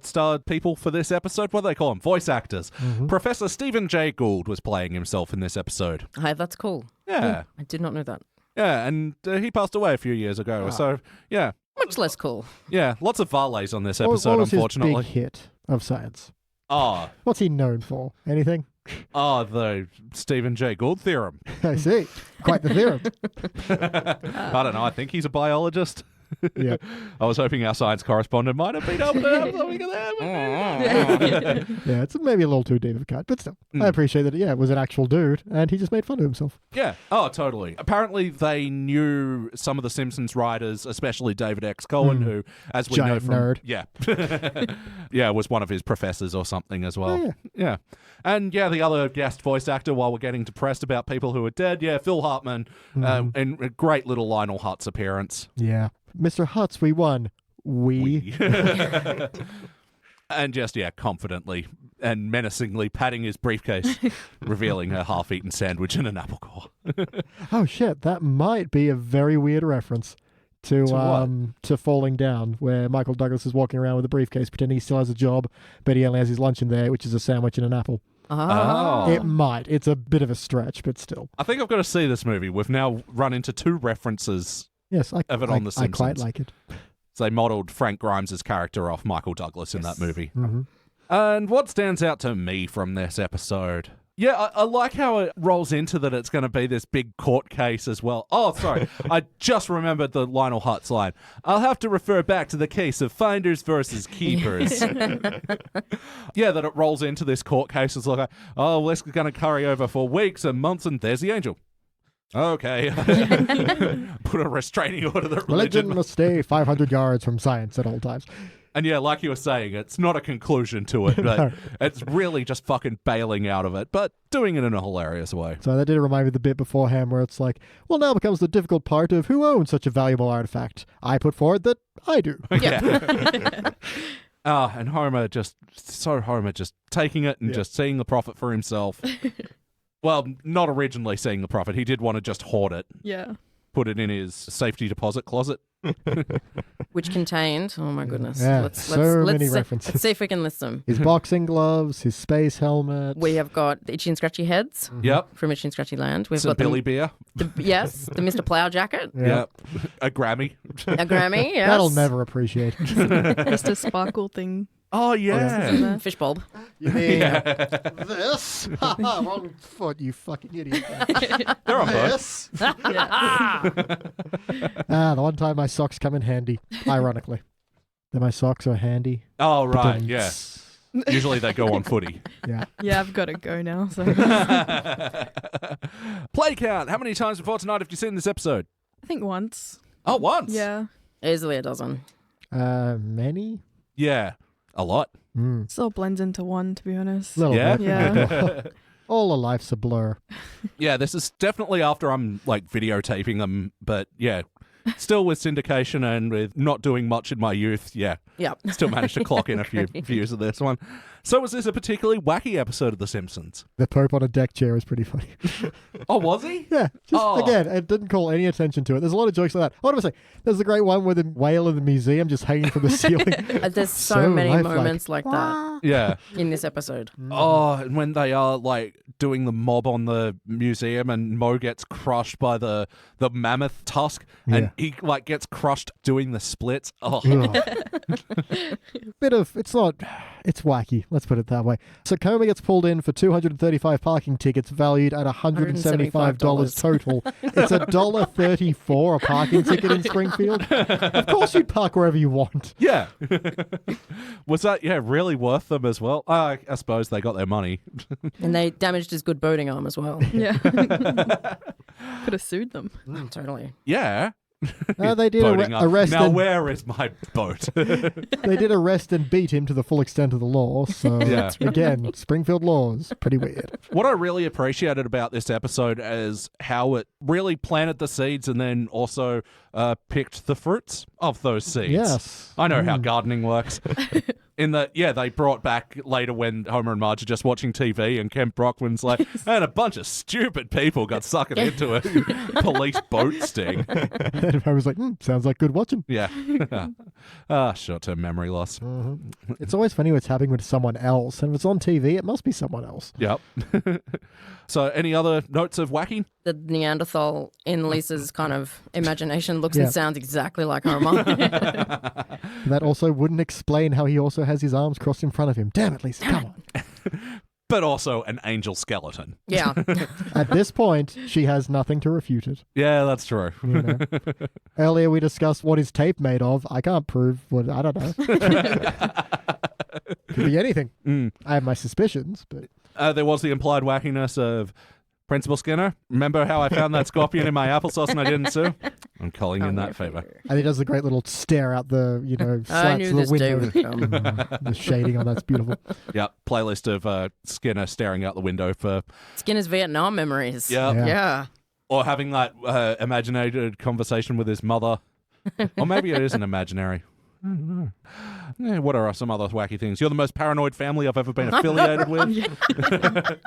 starred people for this episode, what do they call them? Voice actors. Professor Stephen Jay Gould was playing himself in this episode. Hi, that's cool. Yeah. I did not know that. Yeah, and he passed away a few years ago. So, yeah. Much less cool. Yeah, lots of Varleys on this What episode, was unfortunately. his big hit of science? Oh, What's he known for? Anything? the Stephen Jay Gould theorem. I see. Quite the theorem. I don't know. I think he's a biologist. Yeah. I was hoping our science correspondent might have been able to have something of that. Yeah, it's maybe a little too deep of a cut, but still. I appreciate that, it was an actual dude, and he just made fun of himself. Yeah. Oh, totally. Apparently, they knew some of the Simpsons writers, especially David X. Cohen, who, as we know Giant from... nerd. Yeah. Yeah, was one of his professors or something as well. Oh, Yeah. And, yeah, the other guest voice actor, while we're getting depressed about people who are dead, Phil Hartman, and a great little Lionel Hutz appearance. Yeah. Mr. Hutz, we won. We. And just, confidently and menacingly patting his briefcase, revealing a half-eaten sandwich and an apple core. Oh, shit. That might be a very weird reference to Falling Down, where Michael Douglas is walking around with a briefcase pretending he still has a job, but he only has his lunch in there, which is a sandwich and an apple. Oh. It might. It's a bit of a stretch, but still. I think I've got to see this movie. We've now run into two references Yes, of it on The I quite Simpsons. like it. So they modelled Frank Grimes' character off Michael Douglas in that movie. Mm-hmm. And what stands out to me from this episode? Yeah, I like how it rolls into that it's going to be this big court case as well. Oh, sorry. I just remembered the Lionel Hutz line. I'll have to refer back to the case of finders versus keepers. Yeah, that it rolls into this court case. It's like, oh, this is going to carry over for weeks and months, and there's the angel. Okay. Put a restraining order that Religion must stay 500 yards from science at all times. And yeah, like you were saying, it's not a conclusion to it, but No. it's really just fucking bailing out of it, but doing it in a hilarious way. So that did remind me of the bit beforehand where it's like, well, now becomes the difficult part of who owns such a valuable artifact. I put forward that I do. Yeah. And Homer just taking it and just seeing the profit for himself. Well, not originally seeing the profit. He did want to just hoard it, Yeah. put it in his safety deposit closet. Which contained, oh my goodness. Yeah, many see, references. Let's see if we can list them. His boxing gloves, his space helmet. We have got the Itchy and Scratchy Heads Yep. from Itchy and Scratchy Land. We've Some got Billy Beer. the Mr. Plow jacket, Yep. A Grammy. a Grammy, yes. That'll never appreciate. Just a sparkle thing. Oh, yeah. Fish bulb. You mean this? Wrong foot, you fucking idiot. They're on board. This? The one time my socks come in handy, ironically. Then my socks are handy. Oh, right, Ba-dum. yeah. Usually they go on footy. Yeah. Yeah, I've got to go now. So Play count. How many times before tonight have you seen this episode? I think once. Oh, once. Yeah. Easily a dozen. Many? Yeah. A lot. Still blends into one, to be honest. Little Yeah? bit. Yeah. All of life's a blur. Yeah, this is definitely after I'm like videotaping them, but yeah, still with syndication and with not doing much in my youth. Yeah, Yeah. Still managed to clock in a few views of this one. So was this a particularly wacky episode of The Simpsons? The Pope on a deck chair is pretty funny. Oh, was he? Yeah, again, it didn't call any attention to it. There's a lot of jokes like that. What am I saying? There's the great one with the whale in the museum just hanging from the ceiling. There's so many lifelike. moments like that Yeah. in this episode. Oh, and when they are like doing the mob on the museum and Mo gets crushed by the mammoth tusk and he like gets crushed doing the splits. Oh. It's wacky, let's put it that way. So Comey gets pulled in for 235 parking tickets valued at $175 total. It's $1.34 a parking ticket in Springfield. Of course you'd park wherever you want. Yeah. Was that, really worth them as well? I suppose they got their money. And they damaged his good boating arm as well. Yeah. Could have sued them. Totally. Yeah. They did arrest Now and, where is my boat? they did arrest and beat him to the full extent of the law. So again, Springfield laws, pretty weird. What I really appreciated about this episode is how it really planted the seeds and then also picked the fruits of those seeds. Yes. I know how gardening works. In that, they brought back later when Homer and Marge are just watching TV and Kemp Brockman's like, and a bunch of stupid people got suckered into a police boat sting. And I was like, sounds like good watching. Yeah. Short-term memory loss. Mm-hmm. It's always funny when it's happening with someone else. And if it's on TV, it must be someone else. Yep. So any other notes of wacky? The Neanderthal in Lisa's kind of imagination looks and sounds exactly like Homer. That also wouldn't explain how he also has his arms crossed in front of him. Damn it, Lisa, come on. But also an angel skeleton. Yeah. At this point, she has nothing to refute it. Yeah, that's true. You know? Earlier we discussed what is tape made of. I can't prove what, I don't know. Could be anything. I have my suspicions, but... There was the implied wackiness of Principal Skinner. Remember how I found that scorpion in my applesauce and I didn't sue? I'm calling in that favor. And he does the great little stare out the, slats I knew of the this window. day would come. The shading on that's beautiful. Yep, playlist of Skinner staring out the window for... Skinner's Vietnam memories. Yep. Yeah. Or having that imaginated conversation with his mother. Or maybe it isn't imaginary. I don't know. Yeah, what are some other wacky things? You're the most paranoid family I've ever been affiliated with.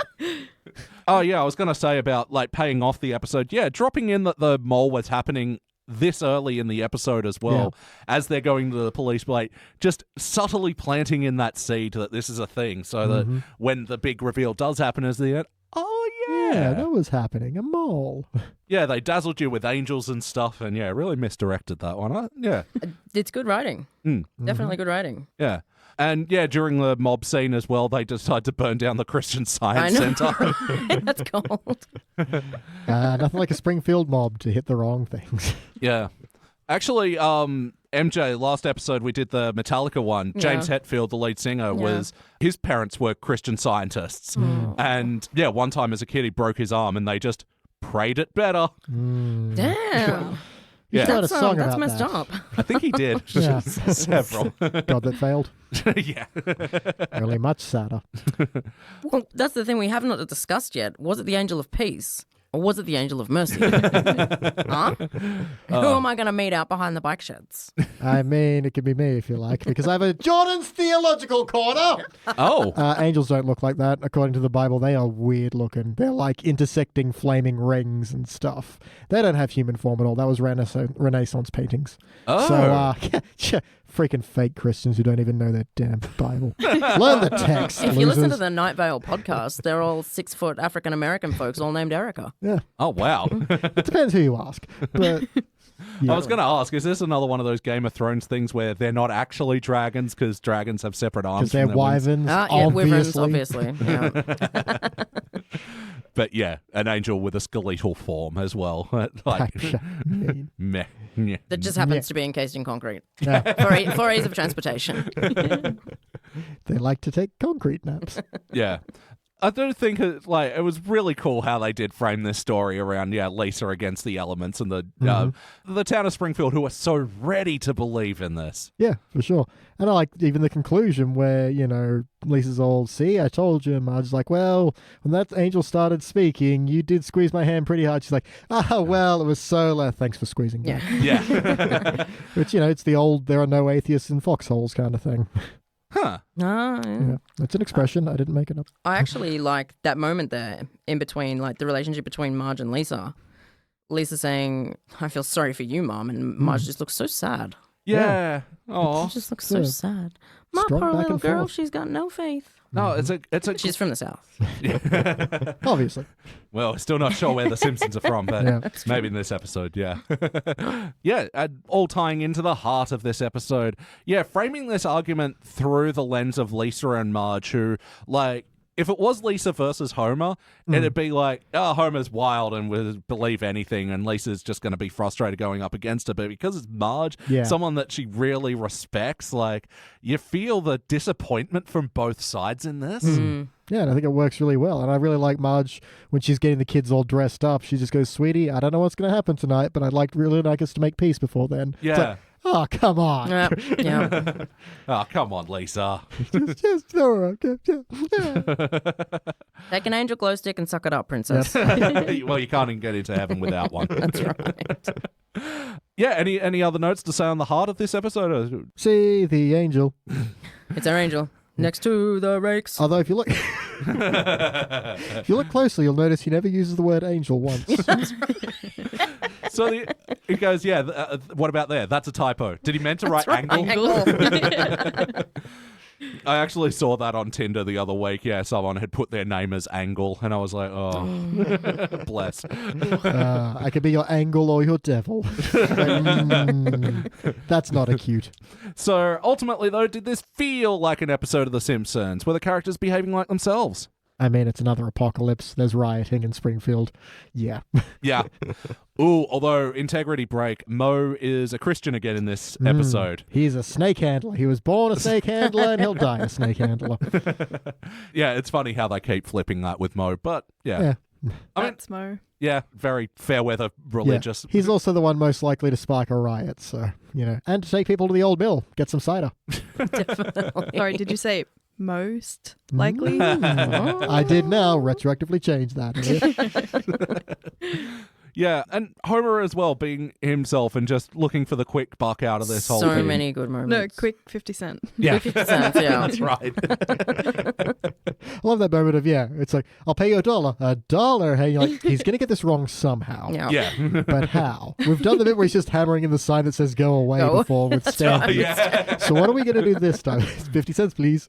Oh, yeah, I was going to say about like paying off the episode. Yeah, dropping in that the mole was happening this early in the episode as well, as they're going to the police, like just subtly planting in that seed that this is a thing so that when the big reveal does happen as the end, yeah, that was happening. A mole. Yeah, they dazzled you with angels and stuff, and really misdirected that one. It's good writing. Definitely good writing. Yeah. And during the mob scene as well, they decide to burn down the Christian Science Center. That's cold. Nothing like a Springfield mob to hit the wrong things. Yeah. Actually, MJ, last episode we did the Metallica one. James Hetfield, the lead singer, his parents were Christian Scientists. And one time as a kid he broke his arm and they just prayed it better. Damn. Yeah. That's messed up. I think he did. Several. God, that failed. Yeah. Really much sadder. Well, that's the thing we have not discussed yet. Was it the angel of peace? Or was it the angel of mercy? Huh? Who am I going to meet out behind the bike sheds? I mean, it could be me if you like, because I have a Jordan's Theological Corner. Oh. Angels don't look like that. According to the Bible, they are weird looking. They're like intersecting flaming rings and stuff. They don't have human form at all. That was Renaissance paintings. Oh. So, freaking fake Christians who don't even know their damn Bible. Learn the text, If you listen to the Night Vale podcast, they're all 6-foot African-American folks all named Erica. Yeah. Oh, wow. It depends who you ask. But I was going to ask, is this another one of those Game of Thrones things where they're not actually dragons because dragons have separate arms? Because they're wyverns, wyverns, obviously. Yeah. But an angel with a skeletal form as well. Meh. Yeah. That just happens to be encased in concrete Yeah. for ease of transportation. They like to take concrete naps. Yeah. I do think it was really cool how they did frame this story around Lisa against the elements and the town of Springfield, who are so ready to believe in this. Yeah, for sure. And I like even the conclusion where, Lisa's all, see, I told you. Marge's like, well, when that angel started speaking, you did squeeze my hand pretty hard. She's like, well, it was so thanks for squeezing me. Yeah. Which, it's the old, there are no atheists in foxholes kind of thing. Huh. Yeah. It's an expression. I didn't make it up. I actually like that moment there in between, like the relationship between Marge and Lisa. Lisa saying, I feel sorry for you, Mom. And Marge just looks so sad. Yeah. Oh. She just looks so sad. My Strong poor back little and girl, forth. she's got no faith. No, it's a. She's from the South. Obviously. Well, still not sure where the Simpsons are from, but Yeah. maybe in this episode, yeah. Yeah, all tying into the heart of this episode. Yeah, framing this argument through the lens of Lisa and Marge, who, if it was Lisa versus Homer, it'd be like, Homer's wild and would believe anything, and Lisa's just going to be frustrated going up against her. But because it's Marge, someone that she really respects, you feel the disappointment from both sides in this. Yeah, and I think it works really well. And I really like Marge when she's getting the kids all dressed up. She just goes, sweetie, I don't know what's going to happen tonight, but I'd really like us to make peace before then. Yeah. It's like, oh, come on. Yeah. Oh, come on, Lisa. just all right. Take an angel glow stick and suck it up, princess. Well, you can't even get into heaven without one. That's right. Yeah, any other notes to say on the heart of this episode? See the angel. It's our angel. Next to the rakes. Although if you look if you look closely, you'll notice he never uses the word angel once. So it goes, what about there? That's a typo. Did he meant to write angle? I actually saw that on Tinder the other week. Yeah, someone had put their name as Angle, and I was like, oh, bless. I could be your angle or your devil. That's not acute. So ultimately, though, did this feel like an episode of The Simpsons? Were the characters behaving like themselves? I mean, it's another apocalypse. There's rioting in Springfield. Yeah. Yeah. Ooh, although, integrity break, Mo is a Christian again in this episode. He's a snake handler. He was born a snake handler and he'll die a snake handler. Yeah, it's funny how they keep flipping that with Mo, but yeah. I mean, That's Mo. yeah, very fair weather religious. Yeah. He's also the one most likely to spark a riot, so, and to take people to the old mill, get some cider. Definitely. Sorry, did you say most likely? I did now retroactively change that. Yeah, and Homer as well, being himself and just looking for the quick buck out of this whole thing. So many good moments. No, quick 50 cent. Yeah. 50 cents, yeah. That's right. I love that moment of, it's like, I'll pay you $1. $1. Hey, you're like, he's going to get this wrong somehow. Yeah. Yeah. But how? We've done the bit where he's just hammering in the sign that says go away Go. before with Stan. right. Yeah. So what are we going to do this time? 50 cents, please.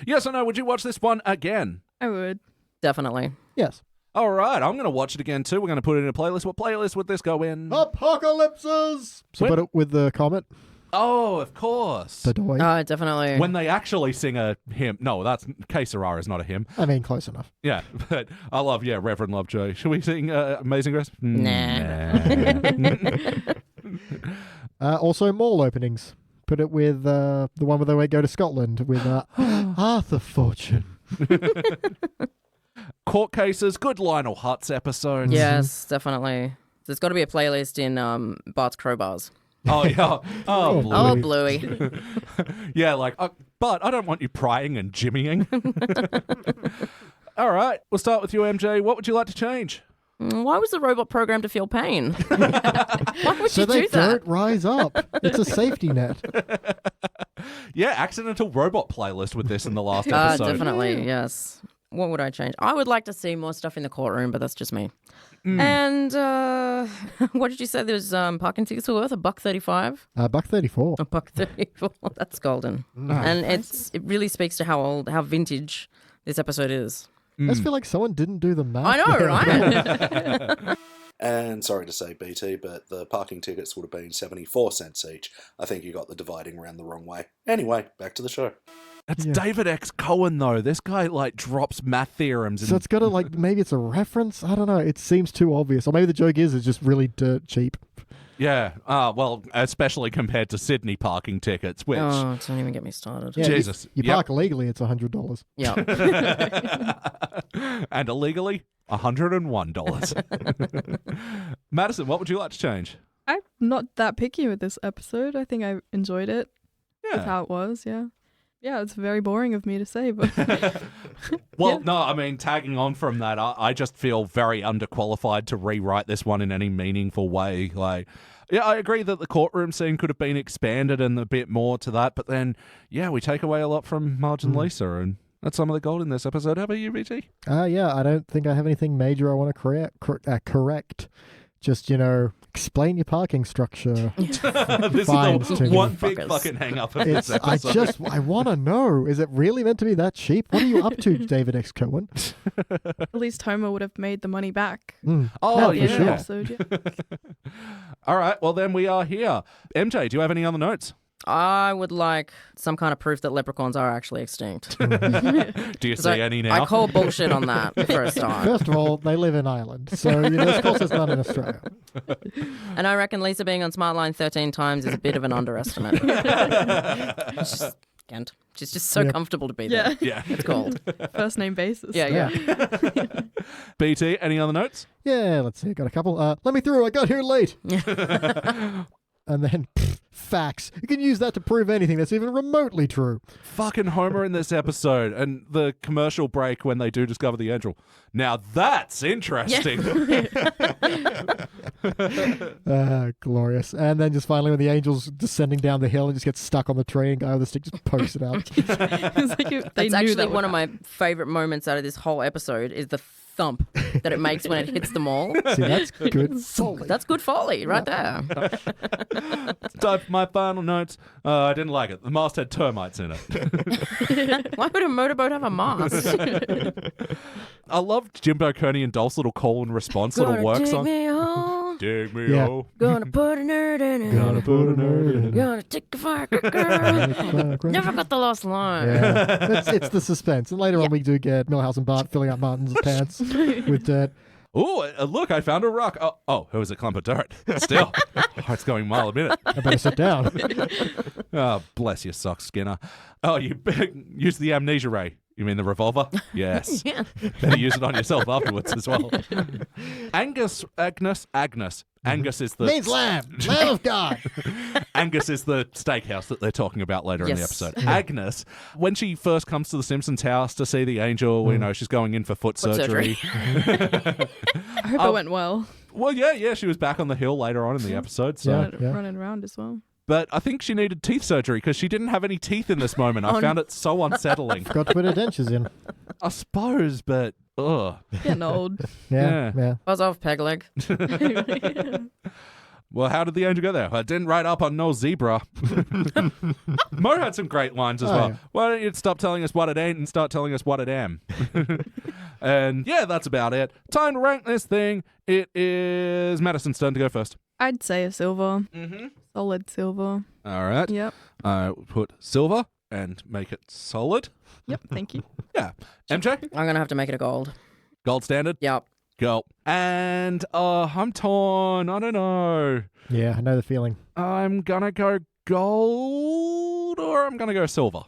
Yes or no, would you watch this one again? I would. Definitely. Yes. All right, I'm going to watch it again too. We're going to put it in a playlist. What playlist would this go in? Apocalypses! So put it with the comet. Oh, of course. The doy. Definitely. When they actually sing a hymn. No, that's Que Sera is not a hymn. I mean, close enough. Yeah, but I love, Reverend Lovejoy. Should we sing Amazing Grace? Nah. Also, mall openings. Put it with the one where they go to Scotland with Arthur Fortune. Court cases, good Lionel Hutz episodes. Yes, definitely. There's got to be a playlist in Bart's Crowbars. Oh, yeah. Oh, Bluey. Oh, Bluey. Yeah, but I don't want you prying and jimmying. All right, we'll start with you, MJ. What would you like to change? Why was the robot programmed to feel pain? Why would So you they do that? don't rise up. It's a safety net. Yeah, accidental robot playlist with this in the last episode. Definitely, yes. What would I change? I would like to see more stuff in the courtroom, but that's just me. And what did you say? There's parking tickets were worth $1.35. $1.34. $1.34. That's golden. Nice. And it really speaks to how vintage this episode is. I just feel like someone didn't do the math. I know, right? And sorry to say, BT, but the parking tickets would have been 74 cents each. I think you got the dividing around the wrong way. Anyway, back to the show. It's David X. Cohen, though. This guy, drops math theorems. And... So it's got to, maybe it's a reference? I don't know. It seems too obvious. Or maybe the joke is it's just really dirt cheap. Yeah. Well, especially compared to Sydney parking tickets, which... Oh, don't even get me started. Yeah, Jesus. You park illegally, it's $100. Yeah. And illegally, $101. Maddison, what would you like to change? I'm not that picky with this episode. I think I enjoyed it with Yeah. how it was, yeah. Yeah, it's very boring of me to say, but Well, Yeah. no, I mean, tagging on from that, I just feel very underqualified to rewrite this one in any meaningful way. Like, yeah, I agree that the courtroom scene could have been expanded and a bit more to that, but then, yeah, we take away a lot from Marge and Lisa, and that's some of the gold in this episode. How about you, BT? Yeah, I don't think I have anything major I want to correct. Just, explain your parking structure. This Fines is to the me. one big Fuckers. fucking hang-up of this I episode. want to know, is it really meant to be that cheap? What are you up to, David X. Cohen? at least Homer would have made the money back. Oh, No, yeah. for sure. Episode, yeah. All right, well, then we are here. MJ, do you have any other notes? I would like some kind of proof that leprechauns are actually extinct. Do you see any now? I call bullshit on that for a start. First of all, they live in Ireland, so of course it's not in Australia. And I reckon Lisa being on Smartline 13 times is a bit of an underestimate. She's just so comfortable to be there. Yeah, Yeah. It's gold. first name basis. Yeah. BT, any other notes? Yeah, let's see. I got a couple. Let me through. I got here late. And then facts. You can use that to prove anything that's even remotely true. Fucking Homer in this episode and the commercial break when they do discover the angel. Now that's interesting. Glorious. And then just finally when the angel's descending down the hill and just gets stuck on the tree and guy with the stick just pokes it out. It's like they That's knew actually that would one of my favorite moments out of this whole episode is the thump that it makes when it hits the mall. See, that's good Foley. That's good foley right there. It's time for my final notes. I didn't like it. The mast had termites in it. Why would a motorboat have a mast? I loved Jimbo Kearney and Dolph's little call and response little work take song. me home. Dig me, Yeah. oh. Gonna put a nerd in it. Gonna put a nerd in it. Gonna take a fire cooker. Never got the last line. Yeah, it's the suspense. And later on we do get Milhouse and Bart filling up Martin's pants with dirt. Oh, look, I found a rock. Oh, it was a clump of dirt. Still, heart's going a mile a minute. I better sit down. Oh, bless your socks, Skinner. Oh, you use the amnesia ray. You mean the revolver? Yes. Yeah. Better use it on yourself afterwards as well. Agnes. Angus is the Means lamb. Lamb of God. Angus is the steakhouse that they're talking about later in the Yes. episode. Agnes, when she first comes to the Simpsons house to see the angel, she's going in for foot surgery. I hope it went well. Well, yeah, she was back on the hill later on in the episode. So, Yeah. Running around as well. but I think she needed teeth surgery because she didn't have any teeth in this moment. I found it so unsettling. Got to put her dentures in. I suppose, but ugh. Getting old. Yeah. Buzz off, peg leg. Well, how did the angel go there? I didn't write up on no zebra. Mo had some great lines as well. yeah. Why don't you stop telling us what it ain't and start telling us what it am? And yeah, that's about it. Time to rank this thing. It is Madison's turn to go first. I'd say a silver. Mm-hmm. Solid silver. All right. Yep. Put silver and make it solid. Yep. Thank you. Yeah. MJ? I'm gonna have to make it a gold. Gold standard? Yep. Go. And I'm torn. I don't know. Yeah, I know the feeling. I'm gonna go gold or I'm gonna go silver.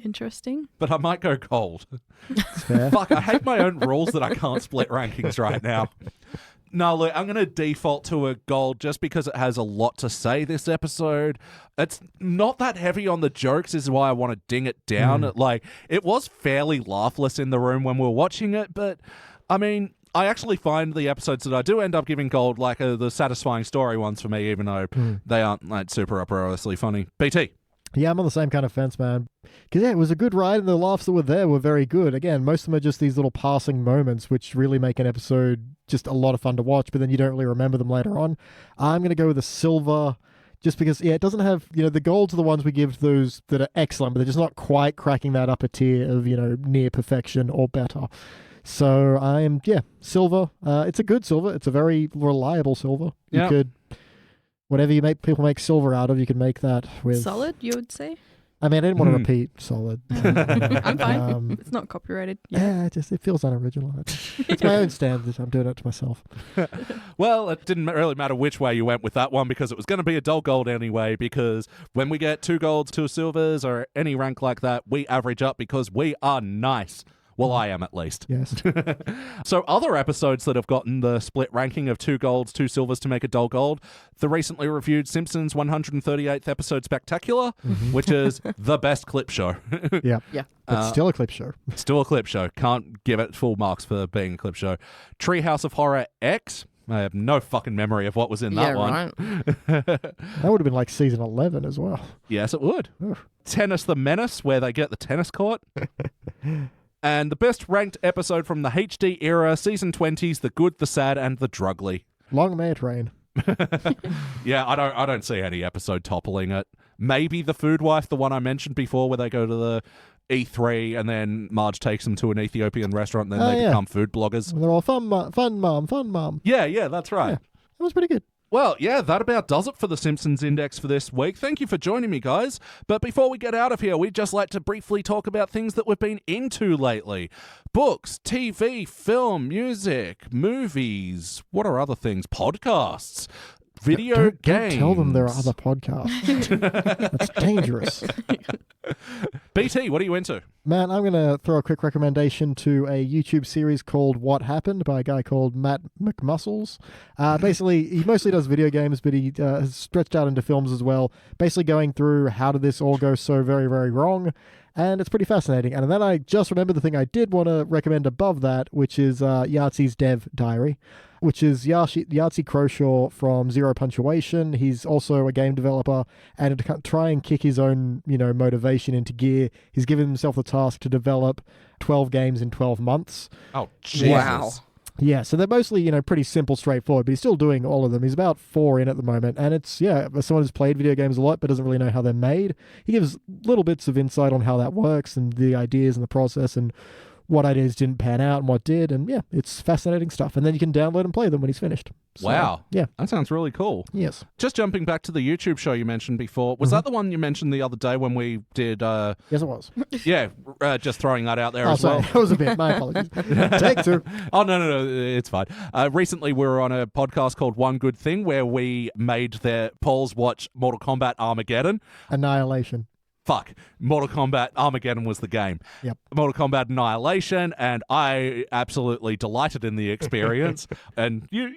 Interesting. But I might go gold. It's fair. Fuck, I hate my own rules that I can't split rankings right now. No, look, I'm going to default to a gold just because it has a lot to say this episode. It's not that heavy on the jokes is why I want to ding it down. Like, it was fairly laughless in the room when we were watching it, but, I mean, I actually find the episodes that I do end up giving gold, like the satisfying story ones for me, even though they aren't, like, super uproariously funny. BT. Yeah, I'm on the same kind of fence, man. Because, yeah, it was a good ride, and the laughs that were there were very good. Again, most of them are just these little passing moments, which really make an episode just a lot of fun to watch, but then you don't really remember them later on. I'm going to go with a silver, just because, yeah, it doesn't have, the golds are the ones we give those that are excellent, but they're just not quite cracking that upper tier of, near perfection or better. So I'm, silver. It's a good silver. It's a very reliable silver. You Yeah. could... Whatever people make silver out of, you can make that with... Solid, you would say? I mean, I didn't want to repeat Solid. I'm fine. It's not copyrighted. Yeah, it feels unoriginal. It's my own standard. I'm doing it to myself. Well, it didn't really matter which way you went with that one because it was going to be a dull gold anyway, because when we get 2 golds, 2 silvers, or any rank like that, we average up because we are nice. Well, I am at least. Yes. So other episodes that have gotten the split ranking of 2 golds, 2 silvers to make a dull gold, the recently reviewed Simpsons 138th episode Spectacular, which is the best clip show. Yeah. Yeah. But still a clip show. Still a clip show. Can't give it full marks for being a clip show. Treehouse of Horror X. I have no fucking memory of what was in that one. Right. That would have been like season 11 as well. Yes, it would. Oof. Tennis the Menace, where they get the tennis court. And the best ranked episode from the HD era, season 20's The Good, the Sad, and the Drugly. Long may it rain. Yeah, I don't see any episode toppling it. Maybe The Food Wife, the one I mentioned before, where they go to the E3 and then Marge takes them to an Ethiopian restaurant and then they become food bloggers. And they're all fun mom. Yeah, that's right. Yeah, that was pretty good. Well, yeah, that about does it for the Simpsons Index for this week. Thank you for joining me, guys. But before we get out of here, we'd just like to briefly talk about things that we've been into lately. Books, TV, film, music, movies. What are other things? Podcasts. Video games. Don't tell them there are other podcasts. That's dangerous. BT, what are you into? Man, I'm going to throw a quick recommendation to a YouTube series called What Happened by a guy called Matt McMuscles. Basically, he mostly does video games, but he has stretched out into films as well, basically going through how did this all go so very, very wrong. And it's pretty fascinating. And then I just remembered the thing I did want to recommend above that, which is Yahtzee's Dev Diary, which is Yahtzee Croshaw from Zero Punctuation. He's also a game developer, and to try and kick his own, motivation into gear, he's given himself the task to develop 12 games in 12 months. Oh, Jesus. Wow. Yeah, so they're mostly, pretty simple, straightforward, but he's still doing all of them. He's about 4 in at the moment, and it's, as someone who's played video games a lot but doesn't really know how they're made, he gives little bits of insight on how that works and the ideas and the process and what ideas didn't pan out and what did, and yeah, it's fascinating stuff. And then you can download and play them when he's finished. So, wow. Yeah. That sounds really cool. Yes. Just jumping back to the YouTube show you mentioned before, was that the one you mentioned the other day when we did... Yes, it was. Yeah, just throwing that out there Oh, as sorry. well. That was a bit. My apologies. Take 2. Oh, no, it's fine. Recently, we were on a podcast called One Good Thing where we made their polls watch Mortal Kombat Armageddon. Annihilation. Fuck. Mortal Kombat Armageddon was the game. Yep. Mortal Kombat Annihilation, and I absolutely delighted in the experience. And you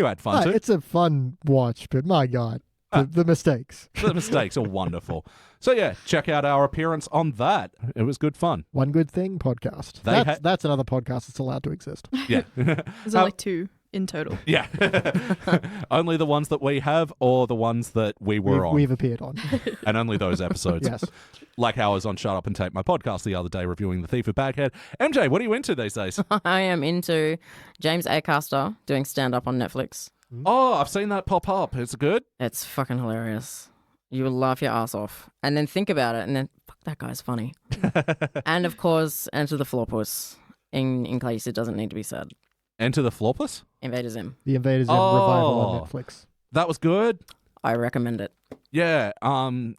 had fun too. It's a fun watch, but my God, the mistakes. The mistakes are wonderful. So yeah, check out our appearance on that. It was good fun. One Good Thing podcast. That's another podcast that's allowed to exist. Yeah. There's only 2 in total. Yeah. Only the ones that we have or the ones that we've We've appeared on. And only those episodes. Yes. Like how I was on Shut Up and Take My Podcast the other day reviewing The Thief of Baghead. MJ, what are you into these days? I am into James Acaster doing stand-up on Netflix. Oh, I've seen that pop up. Is it good? It's fucking hilarious. You will laugh your ass off. And then think about it, and then, fuck, that guy's funny. And, of course, Enter the Flopus, in case it doesn't need to be said. Enter the Flopus? Invader Zim. The Invaders Zim revival on Netflix. That was good. I recommend it. Yeah. I've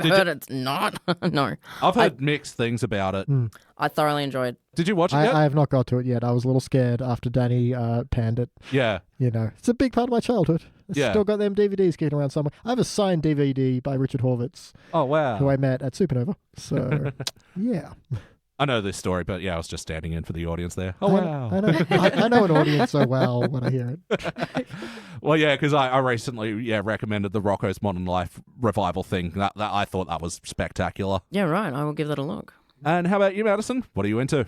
heard it's not. No. I've heard mixed things about it. I thoroughly enjoyed. Did you watch it yet? I have not got to it yet. I was a little scared after Danny panned it. Yeah. It's a big part of my childhood. Yeah. Still got them DVDs kicking around somewhere. I have a signed DVD by Richard Horvitz, Oh, wow. who I met at Supernova. So, yeah. I know this story, but yeah, I was just standing in for the audience there. Oh, wow. I know. I know an audience so well when I hear it. Well, yeah, because I recently recommended the Rocco's Modern Life revival thing. That I thought that was spectacular. Yeah, right. I will give that a look. And how about you, Maddison? What are you into?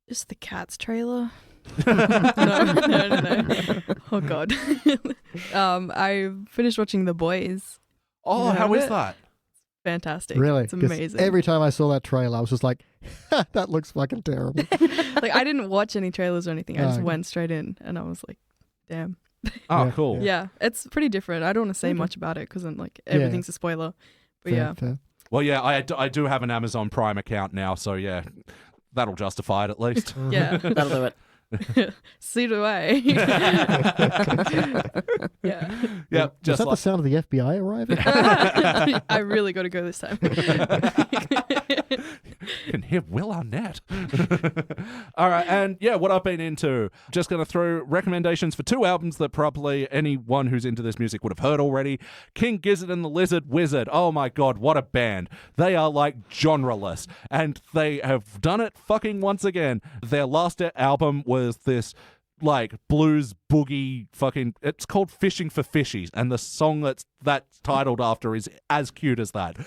Just the Cats trailer. No. Oh, God. I finished watching The Boys. Oh, You how heard is it? that? Fantastic. Really? It's 'Cause amazing. Every time I saw that trailer, I was just like, that looks fucking terrible. Like, I didn't watch any trailers or anything. I just Okay. went straight in, and I was like, damn. Oh, Yeah. cool. Yeah, it's pretty different. I don't want to say Okay. much about it because then, like, everything's a spoiler. But yeah. Fair. Well, yeah, I do have an Amazon Prime account now, so yeah, that'll justify it at least. Yeah. That'll do it. So do I. Yeah. Yep. Was that the sound of the FBI arriving? I really got to go this time. You can hear Will Arnett. All right, and yeah, what I've been into. Just going to throw recommendations for 2 albums that probably anyone who's into this music would have heard already. King Gizzard and the Lizard Wizard. Oh my god, what a band. They are like genreless, and they have done it fucking once again. Their last album was this like blues boogie fucking, it's called Fishing for Fishies, and the song that's titled after is as cute as that.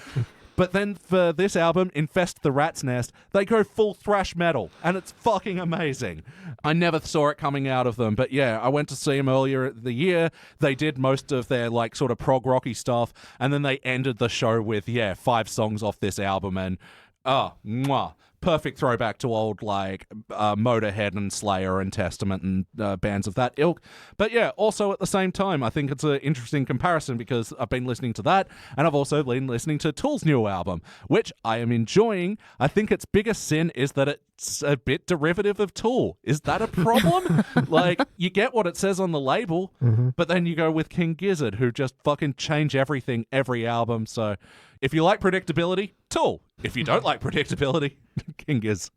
But then for this album, Infest the Rat's Nest, they go full thrash metal, and it's fucking amazing. I never saw it coming out of them, but yeah, I went to see them earlier the year. They did most of their like sort of prog rocky stuff, and then they ended the show with 5 songs off this album, and mwah. Perfect throwback to old like Motorhead and Slayer and Testament and bands of that ilk. But yeah, also at the same time, I think it's an interesting comparison because I've been listening to that, and I've also been listening to Tool's new album, which I am enjoying. I think its biggest sin is that it's a bit derivative of Tool. Is that a problem? Like, you get what it says on the label, but then you go with King Gizzard, who just fucking change everything every album. So if you like predictability, Tool. If you don't like predictability, King Giz.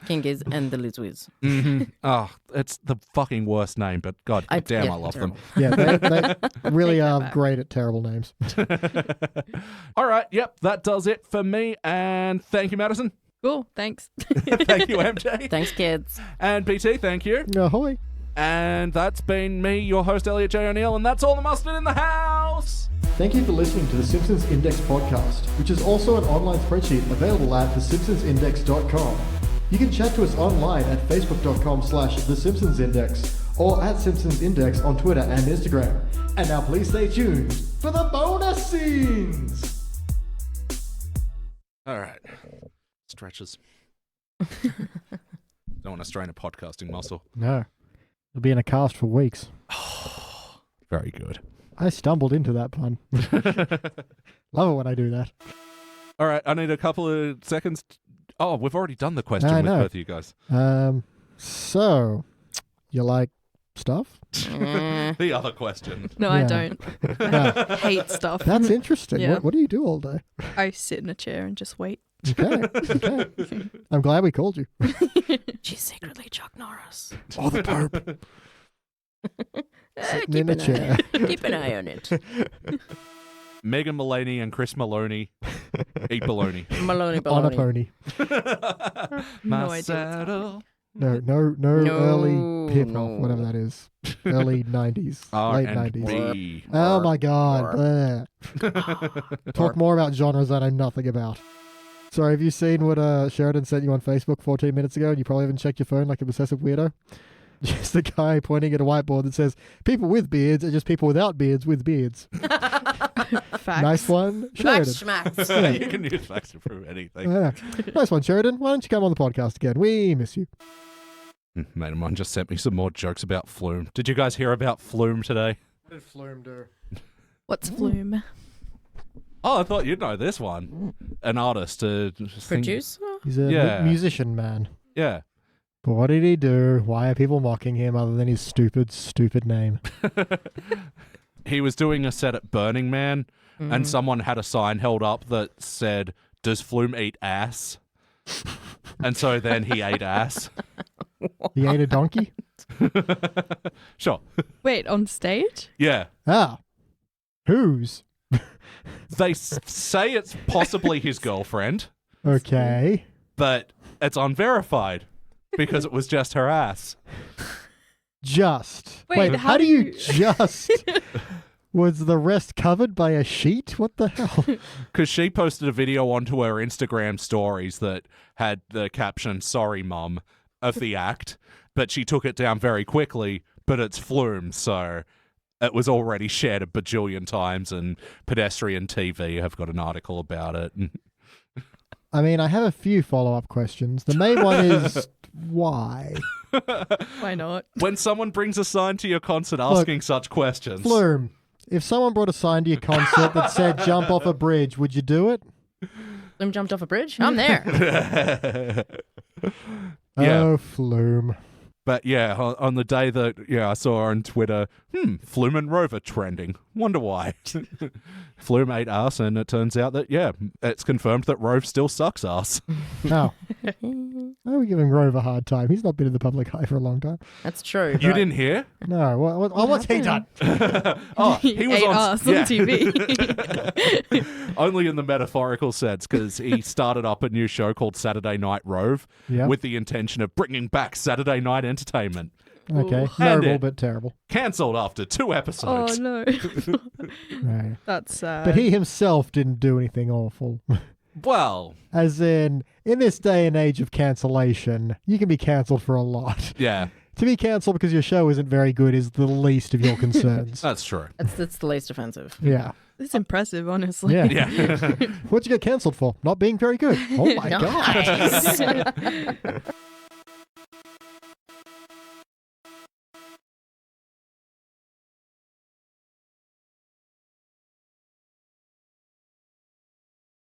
King Giz and the Liz Wiz. Oh, it's the fucking worst name, but god damn, I love them. Yeah, they really are great at terrible names. All right, yep, that does it for me, and thank you, Maddison. Cool, thanks. Thank you, MJ. Thanks, kids. And BT, thank you. Ahoy. And that's been me, your host, Elliot Jay O'Neill, and that's all the mustard in the house. Thank you for listening to the Simpsons Index podcast, which is also an online spreadsheet available at thesimpsonsindex.com. You can chat to us online at facebook.com/thesimpsonsindex or at Simpsons Index on Twitter and Instagram. And now please stay tuned for the bonus scenes! All right. Stretches. Don't want to strain a podcasting muscle. No. It'll be in a cast for weeks. Very good. I stumbled into that pun. Love it when I do that. All right, I need a couple of seconds. Oh, we've already done the question with both of you guys. So, you like stuff? The other question. No, I don't. I hate stuff. That's interesting. Yeah. What do you do all day? I sit in a chair and just wait. Okay. I'm glad we called you. She's secretly Chuck Norris. Oh, the Pope. Sitting Keep in a an chair. Keep an eye on it. Megan Mullany and Chris Maloney eat baloney. Maloney On a baloney. pony. My No idea what's saddle. No early hip hop, whatever that is. Early 90s, late 90s. R&B. Oh my god. Bleh. Talk more about genres I know nothing about. Sorry, have you seen what Sheridan sent you on Facebook 14 minutes ago and you probably haven't checked your phone like a obsessive weirdo? Just a guy pointing at a whiteboard that says, people with beards are just people without beards with beards. Facts. Nice one, Sheridan. Facts, schmacks. You can use facts to prove anything. Yeah. Nice one, Sheridan. Why don't you come on the podcast again? We miss you. Mate of mine just sent me some more jokes about Flume. Did you guys hear about Flume today? What did Flume do? What's Flume? Oh, I thought you'd know this one. An artist. Producer? He's a musician man. Yeah. But what did he do? Why are people mocking him other than his stupid name? He was doing a set at Burning Man, and someone had a sign held up that said, "Does Flume eat ass?" And so then he ate ass. He ate a donkey? Sure. Wait, on stage? Yeah. Ah. Whose? They say it's possibly his girlfriend, Okay. but it's unverified because it was just her ass. Just. Wait, how do you just? Was the rest covered by a sheet? What the hell? Because she posted a video onto her Instagram stories that had the caption, "Sorry, Mum," of the act, but she took it down very quickly, but it's Flume, so it was already shared a bajillion times, and Pedestrian TV have got an article about it. I mean, I have a few follow-up questions. The main one is, why? Why not? When someone brings a sign to your concert asking such questions. Flume, if someone brought a sign to your concert that said, jump off a bridge, would you do it? Flume jumped off a bridge? I'm there. Yeah. Oh, Flume. But yeah, on the day that I saw on Twitter, Flume and Rover trending. Wonder why. Flume ate ass, and it turns out that it's confirmed that Rove still sucks ass. Oh. Why are we giving Rove a hard time? He's not been in the public eye for a long time. That's true. You didn't hear? No. What's he done? He was ate on ass on TV. Only in the metaphorical sense, because he started up a new show called Saturday Night Rove with the intention of bringing back Saturday night entertainment. Okay. And Notable but terrible. Cancelled after 2 episodes. Oh, no. Right. That's sad. But he himself didn't do anything awful. Well, As in this day and age of cancellation, you can be cancelled for a lot. yeah, To be cancelled because your show isn't very good is the least of your concerns. that's true. That's the least offensive. Yeah. It's impressive, honestly. Yeah. Yeah. What'd you get cancelled for? Not being very good. Oh my Nice. god.